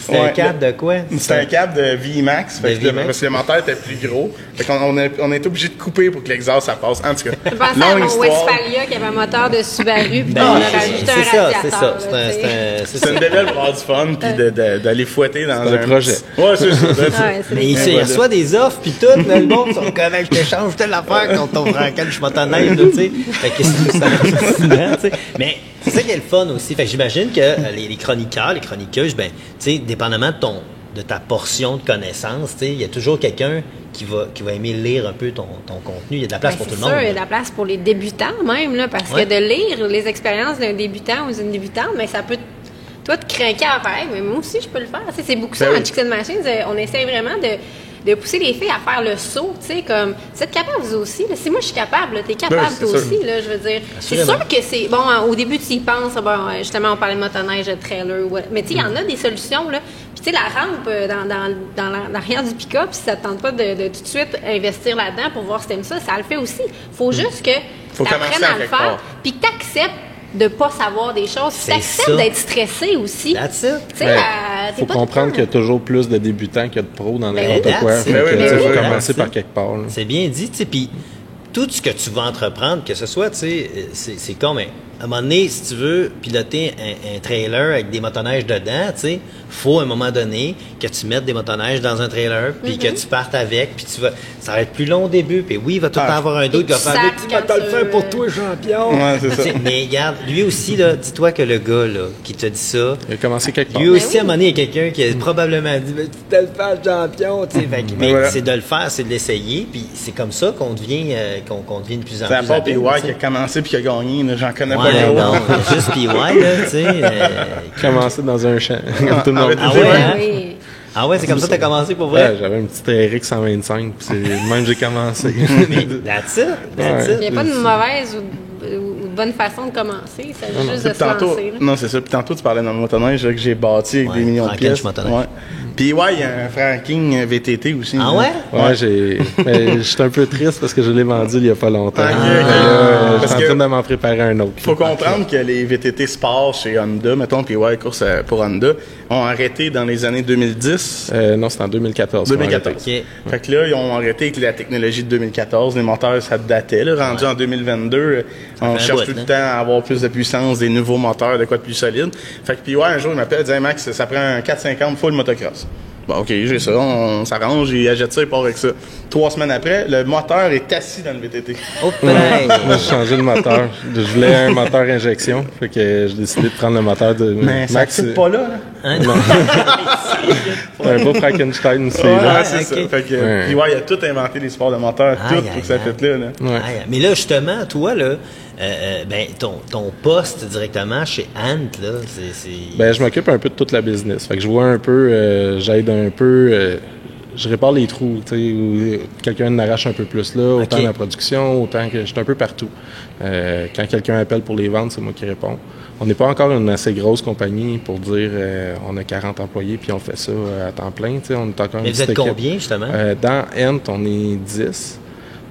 C'est un Ouais, câble de quoi? C'était un câble de VMAX, fait De que VMAX. parce que le moteur était plus gros. Fait qu'on on a été obligé de couper pour que l'exhaust ça passe. En tout cas, Je pensais à mon Westphalia qui avait un moteur de Subaru, puis Ben, on a rajouté un c'est ça, radiateur. c'est ça. là, C'est tu sais. c'est une bébelle pour avoir du fun puis d'aller fouetter dans C'est un projet. Ouais, c'est ça. Ouais, c'est Mais des- il reçoit des offres, puis tout, là, le monde sont comme, je t'échange telle affaire contre ton Franken motoneige, là, tu sais. Fait que c'est fascinant, tu sais. Mais c'est ça qui est le fun aussi. Fait que j'imagine que les chroniqueurs, les chroniqueuses, ben, tu sais, dépendamment de ta portion de connaissances, tu sais, il y a toujours quelqu'un qui va aimer lire un peu ton contenu. Il y a de la place Ben, pour tout c'est le monde. sûr, il y a de la place pour les débutants même, là, parce Ouais. que de lire les expériences d'un débutant ou d'une débutante, mais ça peut toi te craquer à faire. Mais moi aussi, je peux le faire. Tu sais, c'est beaucoup ça Ben en oui. Chicks and Machines. On essaie vraiment de pousser les filles à faire le saut, tu sais, comme, vous êtes capable vous aussi, là. Si moi je suis capable, t'es capable Ben oui, c'est toi sûr. aussi, là, je veux dire. C'est Assurément. sûr que c'est, bon, au début tu y penses, bon, justement, on parlait de motoneige, de trailer, ouais. Mais tu sais, il y en a des solutions, là. Puis tu sais, la rampe dans l'arrière du pick-up, si ça te tente pas de tout de suite investir là-dedans pour voir si t'aimes ça, ça le fait aussi. Faut juste que Faut t'apprennes commencer à à le quelque faire, part. puis que t'acceptes de pas savoir des choses, puis C'est t'acceptes ça. d'être stressé aussi. That's it. Tu sais, Ouais. t'es Faut pas comprendre tout qu'il y le a toujours plus de débutants que de pros dans Ben n'importe oui, quoi. that's Fait it. que, Ben oui, tu sais, ben faut oui, commencer that's par it. quelque part. là. C'est bien dit, tu sais, puis tout ce que tu vas entreprendre, que ce soit, tu sais, c'est con, mais à un moment donné, si tu veux piloter un trailer avec des motoneiges dedans, tu sais, faut à un moment donné que tu mettes des motoneiges dans un trailer, puis que tu partes avec, puis ça va être plus long au début, puis oui, il va tout le temps avoir un doute qui va faire « Tu vas te le faire pour toi, champion! » Ouais, c'est ça. Mais regarde, lui aussi, là, dis-toi que le gars, là, qui t'a dit ça, Il a commencé quelque part. lui aussi, à un moment donné, il y a quelqu'un qui a probablement dit « Mais tu te le fais, champion! » Tu sais, mais Voilà. c'est de le faire, c'est de l'essayer, puis c'est comme ça qu'on devient, qu'on devient de plus en C'est à plus part habile, PY tu qui sais. a commencé puis qui a gagné, là, j'en connais pas Ouais, gros. non, juste PY, là, tu sais. Commencé dans un champ, comme tout le monde. Ah C'est ouais, vrai. hein? Oui. Ah ouais, c'est comme ça que t'as commencé pour vrai? Ouais, j'avais un petit RX 125, puis c'est de même que j'ai commencé. Mais that's it, that's Il it. n'y a pas de mauvaise ou de bonne façon de commencer. C'est juste de Puis se tantôt, lancer. Là. non, c'est ça. Puis tantôt, tu parlais dans le motoneige là, que j'ai bâti avec Ouais, des millions de Frankenstein pièces. motoneige. Ouais. Puis ouais, il y a un Franking VTT aussi. Ah là. ouais? Ouais, mais j'étais un peu triste parce que je l'ai vendu il y a pas longtemps. Ok, ok. Mais là, je Parce suis en que- train de m'en préparer un autre. Faut comprendre que les VTT Sport chez Honda, mettons, puis ouais, course pour Honda, ont arrêté dans les années 2010. Non, c'était en 2014. qu'on a 2014. arrêté. Ok. Fait que là, ils ont arrêté avec la technologie de 2014. Les moteurs, ça datait. Là, rendu en 2022, on fait un cherche bout, tout le hein. temps à avoir plus de puissance, des nouveaux moteurs, de quoi de plus solide. Fait que puis ouais, un jour, il m'appelle, il dit hey, Max, ça prend un 450 full motocross. Bon, ok, j'ai ça, on s'arrange, il achète ça, il part avec ça. 3 semaines après, le moteur est assis dans le VTT. Oh, play. Moi, j'ai changé de moteur. Je voulais un moteur injection. Fait que j'ai décidé de prendre le moteur de Mais ça Max. ne pas là. Hein? C'est un beau Frankenstein aussi. Ouais, là. c'est ok. ça. Fait que, Ouais. puis ouais, il a tout inventé les sports de moteur, Aïe, tout pour que ça aïe, fait là. Ouais. Ah, mais là, justement, toi, là, ben, ton poste directement chez Ant, là, c'est... Ben, je m'occupe un peu de toute la business. Fait que je vois un peu, j'aide un peu, je répare les trous, tu sais, où quelqu'un en arrache un peu plus là, autant Ok. la production, autant que je suis un peu partout. Quand quelqu'un appelle pour les ventes, c'est moi qui réponds. On n'est pas encore une assez grosse compagnie pour dire on a 40 employés puis on fait ça à temps plein. Tu sais, on est encore Mais une vous êtes petite équipe. combien, justement? Dans Ent, on est 10.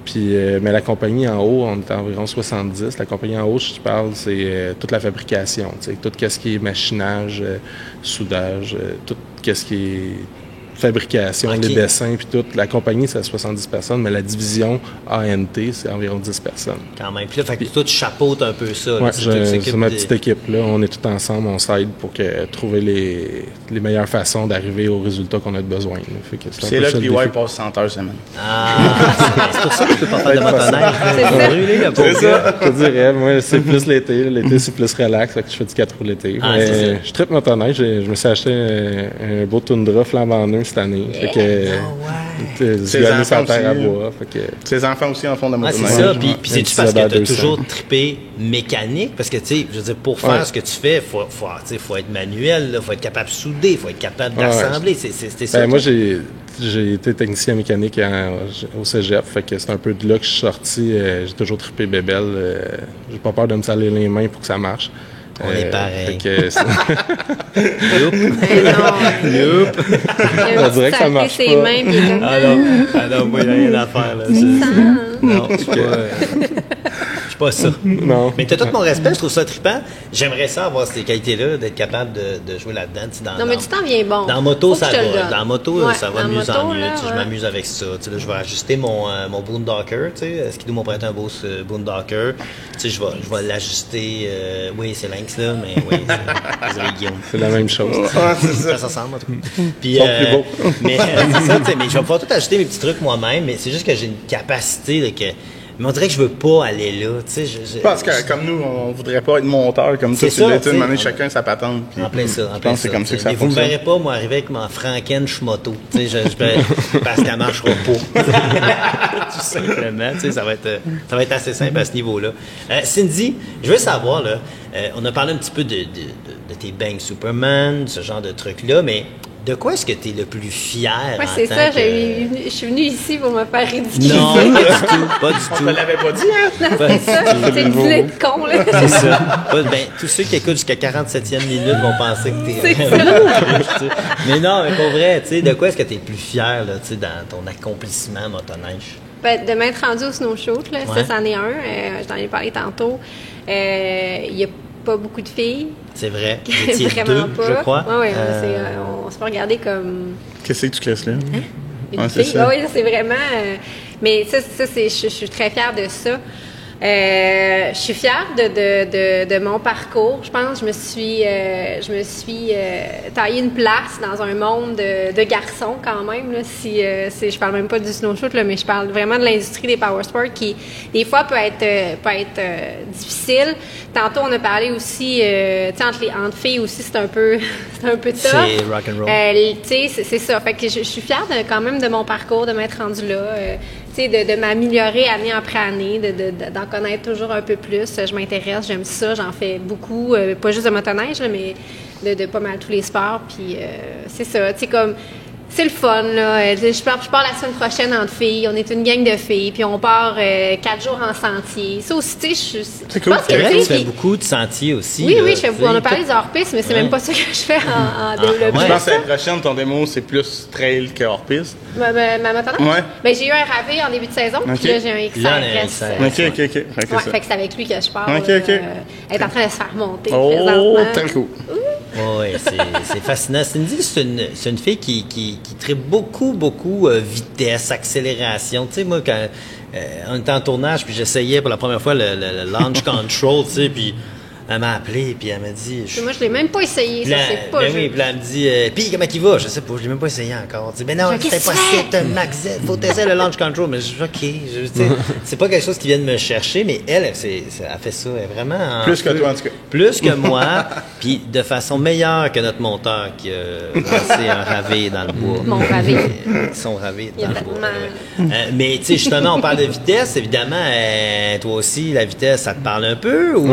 Puis, mais la compagnie en haut, on est à environ 70. La compagnie en haut, je te parle, c'est toute la fabrication. Tu sais, tout ce qui est machinage, soudage, tout ce qui est fabrication, Ok. les dessins, puis tout. La compagnie, c'est à 70 personnes, mais la division ANT, c'est environ 10 personnes. Quand même. Puis là, fait que toi, tu chapeautes un peu ça. là. Ouais, C'est toi qui s'occupe c'est ma des- petite équipe là. On est tous ensemble, on s'aide pour trouver les meilleures façons d'arriver aux résultats qu'on a besoin. Là. Fait que un C'est peu là ça que le PY défi. passe 100 heures semaine. Ah, c'est pour ça que tu peux pas faire de motoneige. C'est ça. Brûlé, le C'est pauvre gars. Je te dirais, moi, c'est plus l'été. L'été, c'est plus relax. Fait que je fais du 4 roues l'été. Ah, Mais c'est ça. je trippe motoneige. Je me suis acheté un beau Tundra flambant neuf cette année. Fait que, Ses j'ai gagné sa enfants terre à aussi. bois. Fait que, Ses enfants aussi en font de la Ouais, c'est motoneige. ça. Puis c'est-tu petit parce que Zoda tu as 200. toujours trippé mécanique? Parce que, tu sais, je veux dire, pour faire Ouais. ce que tu fais, faut être manuel, il faut être capable de souder, faut être capable Ouais, d'assembler. C'était ça. ben, moi, j'ai été technicien mécanique au cégep. Fait que c'est un peu de là que je suis sorti. J'ai toujours trippé bébelle. J'ai pas peur de me salir les mains pour que ça marche. On est pareil. Fait que Youp. Mais non. Youp. Il a On dirait que ça marche ses pas. mains, puis il est comme, Ah non, moi, il n'y a rien à faire, là. Non, je suis pas ça. non. Mais t'as tout mon respect, je trouve ça trippant. J'aimerais ça avoir ces qualités-là, d'être capable de jouer là-dedans. Tu sais, Non, mais tu t'en viens bon. Dans moto, Faut que ça je te le va. donne. Dans moto, Ouais, ça va dans mieux moto, en mieux. là, Tu sais, Je ouais. m'amuse avec ça. Tu sais, là, je vais ajuster mon Boondocker. Tu sais, Skidoo m'ont prêté un beau Boondocker. Tu sais, je vais l'ajuster. Oui, c'est Lynx, là, mais oui. Désolé, Guillaume. C'est la même chose. Ah, c'est ça. Ça ressemble, en tout cas. Puis, Sont plus beaux. mais c'est ça, tu sais, mais je vais pouvoir tout ajuster mes petits trucs moi-même, mais c'est juste que j'ai une capacité là, que. Mais on dirait que je veux pas aller là, tu sais. Parce que comme nous, on voudrait pas être monteur comme C'est ça. ça, Tu tu sais. sais, donner chacun sa patente. puis En plein ça, en je plein pense que c'est comme ça que ça Mais vous me fonctionne. verrez pas, moi, arriver avec ma Franken-Schmoto. Tu sais, parce qu'elle marchera pas. Tout simplement, tu sais, ça va être assez simple à ce niveau-là. Cindy, je veux savoir, là, on a parlé un petit peu de tes Bang Superman, ce genre de trucs-là, mais de quoi est-ce que tu es le plus fier Ouais, en c'est tant ça. que... Je suis venue ici pour me faire ridiculiser. Non, pas du tout, pas du On tout. te l'avait pas dit, hein? Pas C'est du ça. tout. C'est une gilet de con, là. C'est ça. Ben, tous ceux qui écoutent jusqu'à 47e minute vont penser que t'es C'est tu sais. Mais non, mais pour vrai, tu sais, de quoi est-ce que t'es plus fier là, tu sais, dans ton accomplissement motoneige? Ben, de m'être rendu au snowshoot, là, Ouais. ça, c'en est un. Je t'en ai parlé tantôt. Il n'y a pas beaucoup de filles. C'est vrai. Vous étiez Vraiment deux, pas. je crois. Oui, on se fait regarder comme Qu'est-ce que tu classes là? une Ouais, c'est fille. ça. Oui, c'est vraiment. Mais ça je suis très fière de ça. Je suis fière de mon parcours. Je pense que je me suis taillé une place dans un monde de garçons quand même. Là, je parle même pas du snowshoot, là, mais je parle vraiment de l'industrie des powersports qui, des fois, peut être difficile. Tantôt, on a parlé aussi, entre filles aussi, c'est un peu tough. C'est rock'n'roll. C'est ça. Fait que je suis fière quand même de mon parcours, de m'être rendue là. De m'améliorer année après année, d'en connaître toujours un peu plus. Je m'intéresse, j'aime ça, j'en fais beaucoup, pas juste de motoneige, là, mais de pas mal tous les sports. Puis c'est ça, comme c'est le fun, là. Je pars la semaine prochaine entre filles. On est une gang de filles. Puis on part 4 jours en sentier. Ça aussi, tu sais, c'est cool. C'est vrai que tu fais beaucoup de sentiers aussi. Oui, là, oui, on a parlé des hors-pistes, mais c'est même pas ça que je fais en développement. Je pense que l'année prochaine, ton démo, c'est plus trail que hors-piste. Ma motoneige? Ouais. Ben, j'ai eu un ravé en début de saison. Puis là, j'ai un XRS. OK. Fait que c'est avec lui que je pars. OK. Elle est en train de se faire monter. Oh, présentement. très cool. Oui, c'est fascinant. Cindy, c'est une fille qui traite beaucoup vitesse, accélération. Tu sais, moi, quand on était en tournage, puis j'essayais pour la première fois le launch control, tu sais, puis elle m'a appelé, puis elle m'a dit... Moi, je l'ai même pas essayé, ça, c'est pas oui, puis là, elle me dit, puis comment il va? Je sais pas, je l'ai même pas essayé encore. Je dis, non, c'est impossible, t'as un Max Z, faut tester le launch control. Mais je dis, OK, c'est pas quelque chose qui vient de me chercher, mais elle fait ça, elle est vraiment... Plus que toi, en tout cas. Plus que moi, puis de façon meilleure que notre monteur qui a lancé un ravé dans le bois. Mon ravé. Son ravé dans le bois. Mais, tu sais, justement, on parle de vitesse, évidemment, toi aussi, la vitesse, ça te parle un peu, ou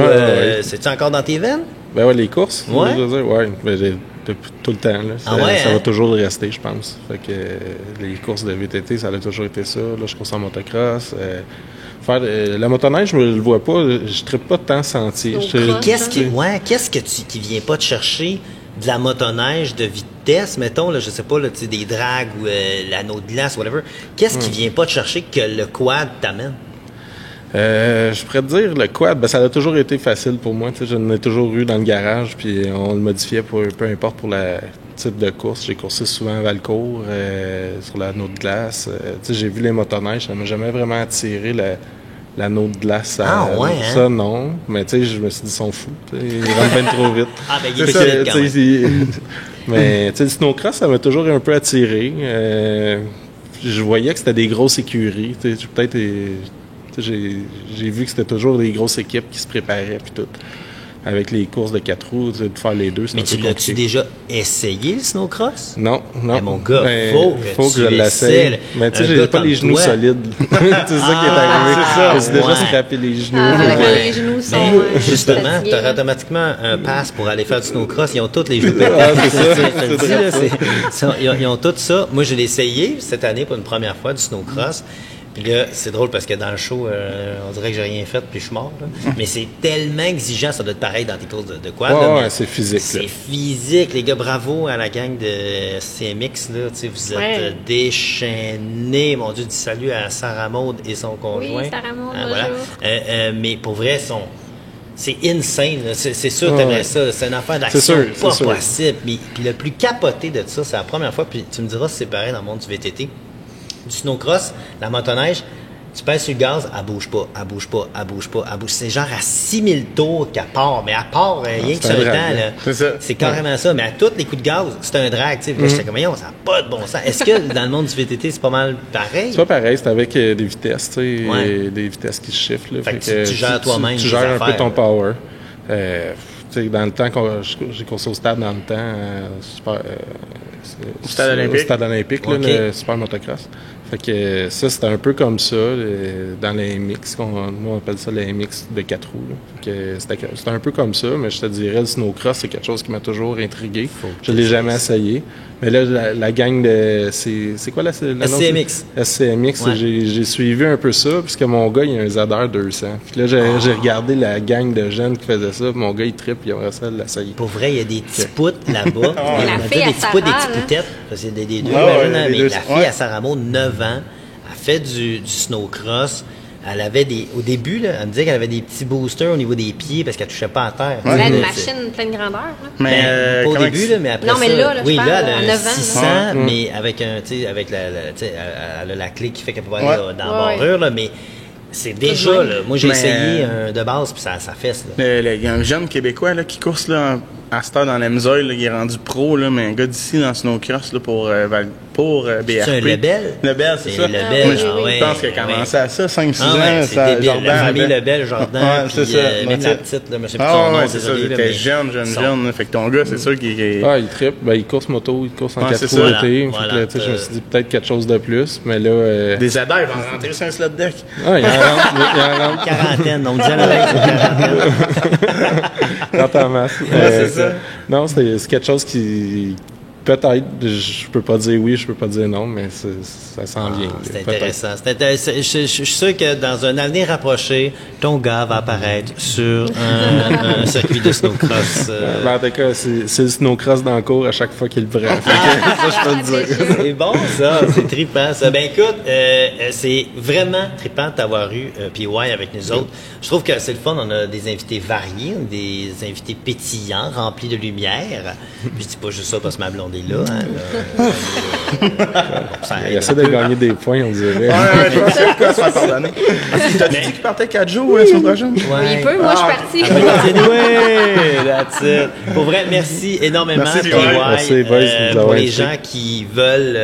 c'est-tu encore dans tes veines? Ben ouais, les courses, ouais. Je veux dire, ouais, ben, depuis tout le temps, là. Ça va toujours le rester, je pense. Fait que les courses de VTT, ça a toujours été ça. Là, je course en motocross. La motoneige, je ne le vois pas. Je ne tripe pas tant sentier. Qu'est-ce qui vient pas te chercher de la motoneige de vitesse, mettons, là, je sais pas, là, des drags ou l'anneau de glace, whatever. Qu'est-ce qui vient pas te chercher que le quad t'amène? Je pourrais te dire, le quad, ben, ça a toujours été facile pour moi. Je l'ai toujours eu dans le garage, puis on le modifiait pour peu importe pour le type de course. J'ai coursé souvent à Valcourt, sur l'anneau de glace. J'ai vu les motoneiges, ça m'a jamais vraiment attiré l'anneau de glace. Ça, non. Mais tu sais, je me suis dit, ils sont fous. Ils rentrent bien trop vite. Ah, ben, il est solide quand même. Mais tu sais, le snowcross, ça m'a toujours un peu attiré. Je voyais que c'était des grosses écuries. Peut-être... J'ai vu que c'était toujours des grosses équipes qui se préparaient puis tout. Avec les courses de 4 roues, de faire les deux, c'est mais un peu compliqué. Mais tu l'as-tu déjà essayé, le snowcross? Non. Mais mon gars, faut que je l'essaye. Mais tu sais, j'ai pas les genoux solides. C'est ça qui est arrivé. Je me suis déjà scrappé les genoux. Les genoux sont... justement, tu as automatiquement un pass pour aller faire du snowcross. Ils ont tous les genoux pétés. Ils ont tout ça. Moi, je l'ai essayé cette année pour une première fois, du snowcross. Puis là, c'est drôle parce que dans le show, on dirait que j'ai rien fait puis je suis mort. Là. Mais c'est tellement exigeant, ça doit être pareil dans tes courses de quad. Ouais, c'est physique. C'est physique. Les gars, bravo à la gang de CMX. Là, vous êtes déchaînés. Mon Dieu, du salut à Sarah Maud et son conjoint. Oui, Sarah Maud, voilà. Mais pour vrai, c'est insane. Là. C'est sûr que t'aimerais ça. C'est une affaire d'action pas possible. Puis le plus capoté de ça, c'est la première fois. Puis tu me diras si c'est pareil dans le monde du VTT. Du snowcross, la motoneige, tu pèses sur le gaz, elle bouge pas. C'est genre à 6000 tours qu'elle part, mais elle part rien que sur le temps. Là. C'est carrément ça, mais à tous les coups de gaz, c'est un drag. J'étais comme, ça n'a pas de bon sens. Est-ce que dans le monde du VTT, c'est pas mal pareil? C'est pas pareil, c'est avec des vitesses, des vitesses qui shiftent. Là, fait que tu gères toi-même. Tu gères un peu ton power. Dans le temps, j'ai coursé au stade dans le temps, au stade olympique, là, le super motocross. Fait que ça, c'était un peu comme ça, dans les MX, nous on appelle ça les MX de 4 roues. Là. Fait que c'était un peu comme ça, mais je te dirais, le snowcross, c'est quelque chose qui m'a toujours intrigué. Je l'ai jamais essayé. Mais là, la gang de... C'est quoi la SCMX. SCMX, ouais. J'ai suivi un peu ça, puisque mon gars, il a un Zadar 200. Puis là, j'ai regardé la gang de jeunes qui faisaient ça, mon gars, il trippe, il aimerait ça l'essayer. Pour vrai, il y a des petits poutres là-bas. Des petits poutres, des petits poutettes. Parce qu'il y a des deux. Mais la fille à Sarah Maud, 9 ans, a fait du snowcross. Elle avait au début, là, elle me disait qu'elle avait des petits boosters au niveau des pieds parce qu'elle touchait pas à terre. Elle a une machine pleine grandeur. Là. Mais pas au début, là, mais après non, mais là, oui, je là, parle, elle a 600, mais avec elle a la clé qui fait qu'elle peut aller dans la barrure, là, mais C'est déjà, là. Moi, j'ai Mais, essayé de base, puis ça fesse, là. Il y a un jeune Québécois là, qui course là, à cette heure dans la Missouri, là, il est rendu pro, là, mais un gars d'ici dans Snowcross là, pour BRP. C'est un Lebel? Lebel, c'est ça. Lebel, Moi, oui, je pense qu'il a commencé à ça, 5-6 ans. C'est ça, débile. Jordan, La famille Lebel. Lebel, Jordan, Ouais, puis c'est ça. même Mais la tu- petite, là, je sais plus son nom, ouais, c'est ça. désolé, Il là, était mais jeune. là. Fait que ton gars, c'est sûr qu'il est... Ah, il trippe. Ben, il course moto, il course en Ouais, 4 c'est roues ça. été. Voilà, Fait que là, tu sais, je me suis dit peut-être quelque chose de plus, mais là... Des adhères, ils vont rentrer sur un slot deck. Ah, il en rentre. Il en rentre. quarantaine, on me disait à l'oreille, c'est quarantaine. Quand en masse. c'est ça. Non, c'est quelque chose qui... Peut-être, je peux pas dire oui, je peux pas dire non, mais ça s'en vient. C'est Peut-être. intéressant. Je suis sûr que dans un avenir rapproché, ton gars va apparaître sur un circuit de snowcross. Ben, en tout cas, c'est le snowcross dans le cours à chaque fois qu'il le prend. Fait que, ça, je peux le dire. C'est bon, ça. C'est trippant, ça. Ben, écoute, c'est vraiment trippant de t'avoir eu, PY, avec nous autres. Je trouve que c'est le fun. On a des invités variés, des invités pétillants, remplis de lumière. Puis je dis pas juste ça parce que ma blonde est là. Hein, là. Ça Il aide. essaie de gagner des points, on dirait. Ouais, je pense que quoi, ça va pardonner. T'as-tu dit qu'il partait 4 jours la semaine prochaine? Ouais. Il peut, moi, je suis partie. Oui, that's it. Pour vrai, merci énormément, Merci, PY, PY. Merci, boys, de nous pour avoir les invités. gens qui veulent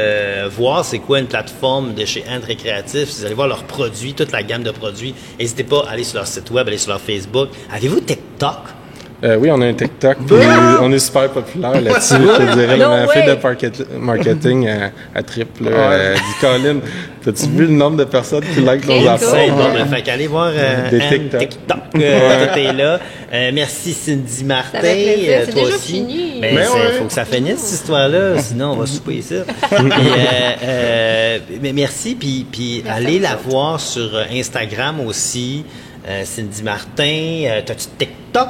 voir c'est quoi une plateforme de chez Ant Récréatif, si vous allez voir leurs produits, toute la gamme de produits, n'hésitez pas à aller sur leur site web, aller sur leur Facebook. Avez-vous TikTok? Oui, on a un TikTok, puis on est super populaire là-dessus. Je te dirais, No ma way. fille de marketing à triple, dit Colin, t'as-tu vu le nombre de personnes qui like nos Très affaires? C'est cool. bon, ben, fait qu'allez voir Des Ant TikTok. tout est là. Merci Cindy Martin. Ça fait plaisir. C'est toi déjà aussi. fini. Ben, Mais c'est- ouais. faut que ça finisse cette histoire-là, sinon on va souper ici. Mais merci, puis allez la voir sur Instagram aussi. Cindy Martin, t'as-tu TikTok?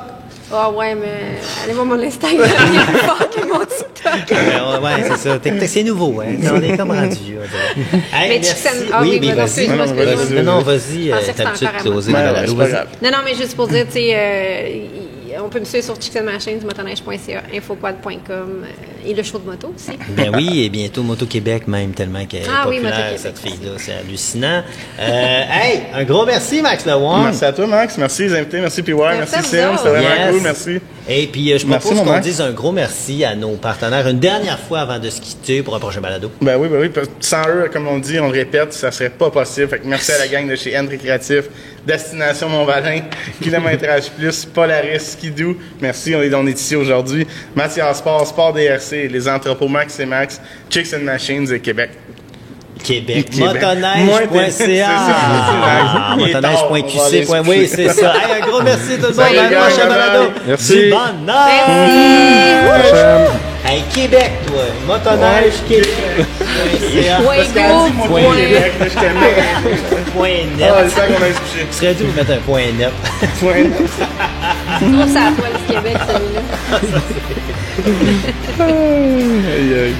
Ah ouais, mais allez voir mon Instagram, il est plus fort que mon TikTok. Ouais, c'est ça. TikTok, c'est nouveau, hein. On est comme rendu, on dirait. Hey, Mais merci. Chicken- ah oui, mais vas-y, vas-y. excuse-moi, excuse-moi. Non, vas-y. Je pensais que T'as c'était l'habitude encore de closer à moi. le Ouais, balado, c'est pas vas-y. grave. Non, mais juste pour dire, tu sais, on peut me suivre sur Chicken Machines, motoneige.ca, infoquad.com et le show de moto aussi. Ben oui, et bientôt Moto-Québec même, tellement qu'elle est Ah oui, populaire, Moto-Québec. cette fille-là. C'est hallucinant. Hey, un gros merci, Max Lewan. Merci à toi, Max. Merci les invités. Merci, PY. Merci Merci, à vous Sim. autres. C'était vraiment Yes. cool. Merci. Et puis, je Merci, propose mon qu'on Max. dise un gros merci à nos partenaires une dernière fois avant de se quitter pour un prochain balado. Ben oui. Parce que sans eux, comme on dit, on le répète, ça serait pas possible. Fait que merci à la gang de chez Ant Récréatif, Destination Mont-Valin, Kilométrage Plus, Polaris, Skidoo. Merci, on est ici aujourd'hui. Mathias Sport, Sport DRC, les entrepôts Max et Max, Chicks and Machines et Québec. Québec. Québec. Motoneige.ca. C'est ça. Ah, Il est tard, on va motoneige.qc. aller se Oui, coucher. c'est ça. Hey, un gros merci tout le monde. Bye, À la prochaine bye. balado. Merci. Du bonheur. Merci! Hey, Québec, toi. Motoneige, Québec. Ouais, Parce qu'elle a dit, moi, Point pour net. Québec, là, je t'aimais. Point Ah, net. c'est ça qu'on a se coucher. Serais-tu vous mettre un point net? Point net. Trop ça à toi, le Québec, celui-là. Aïe, aïe.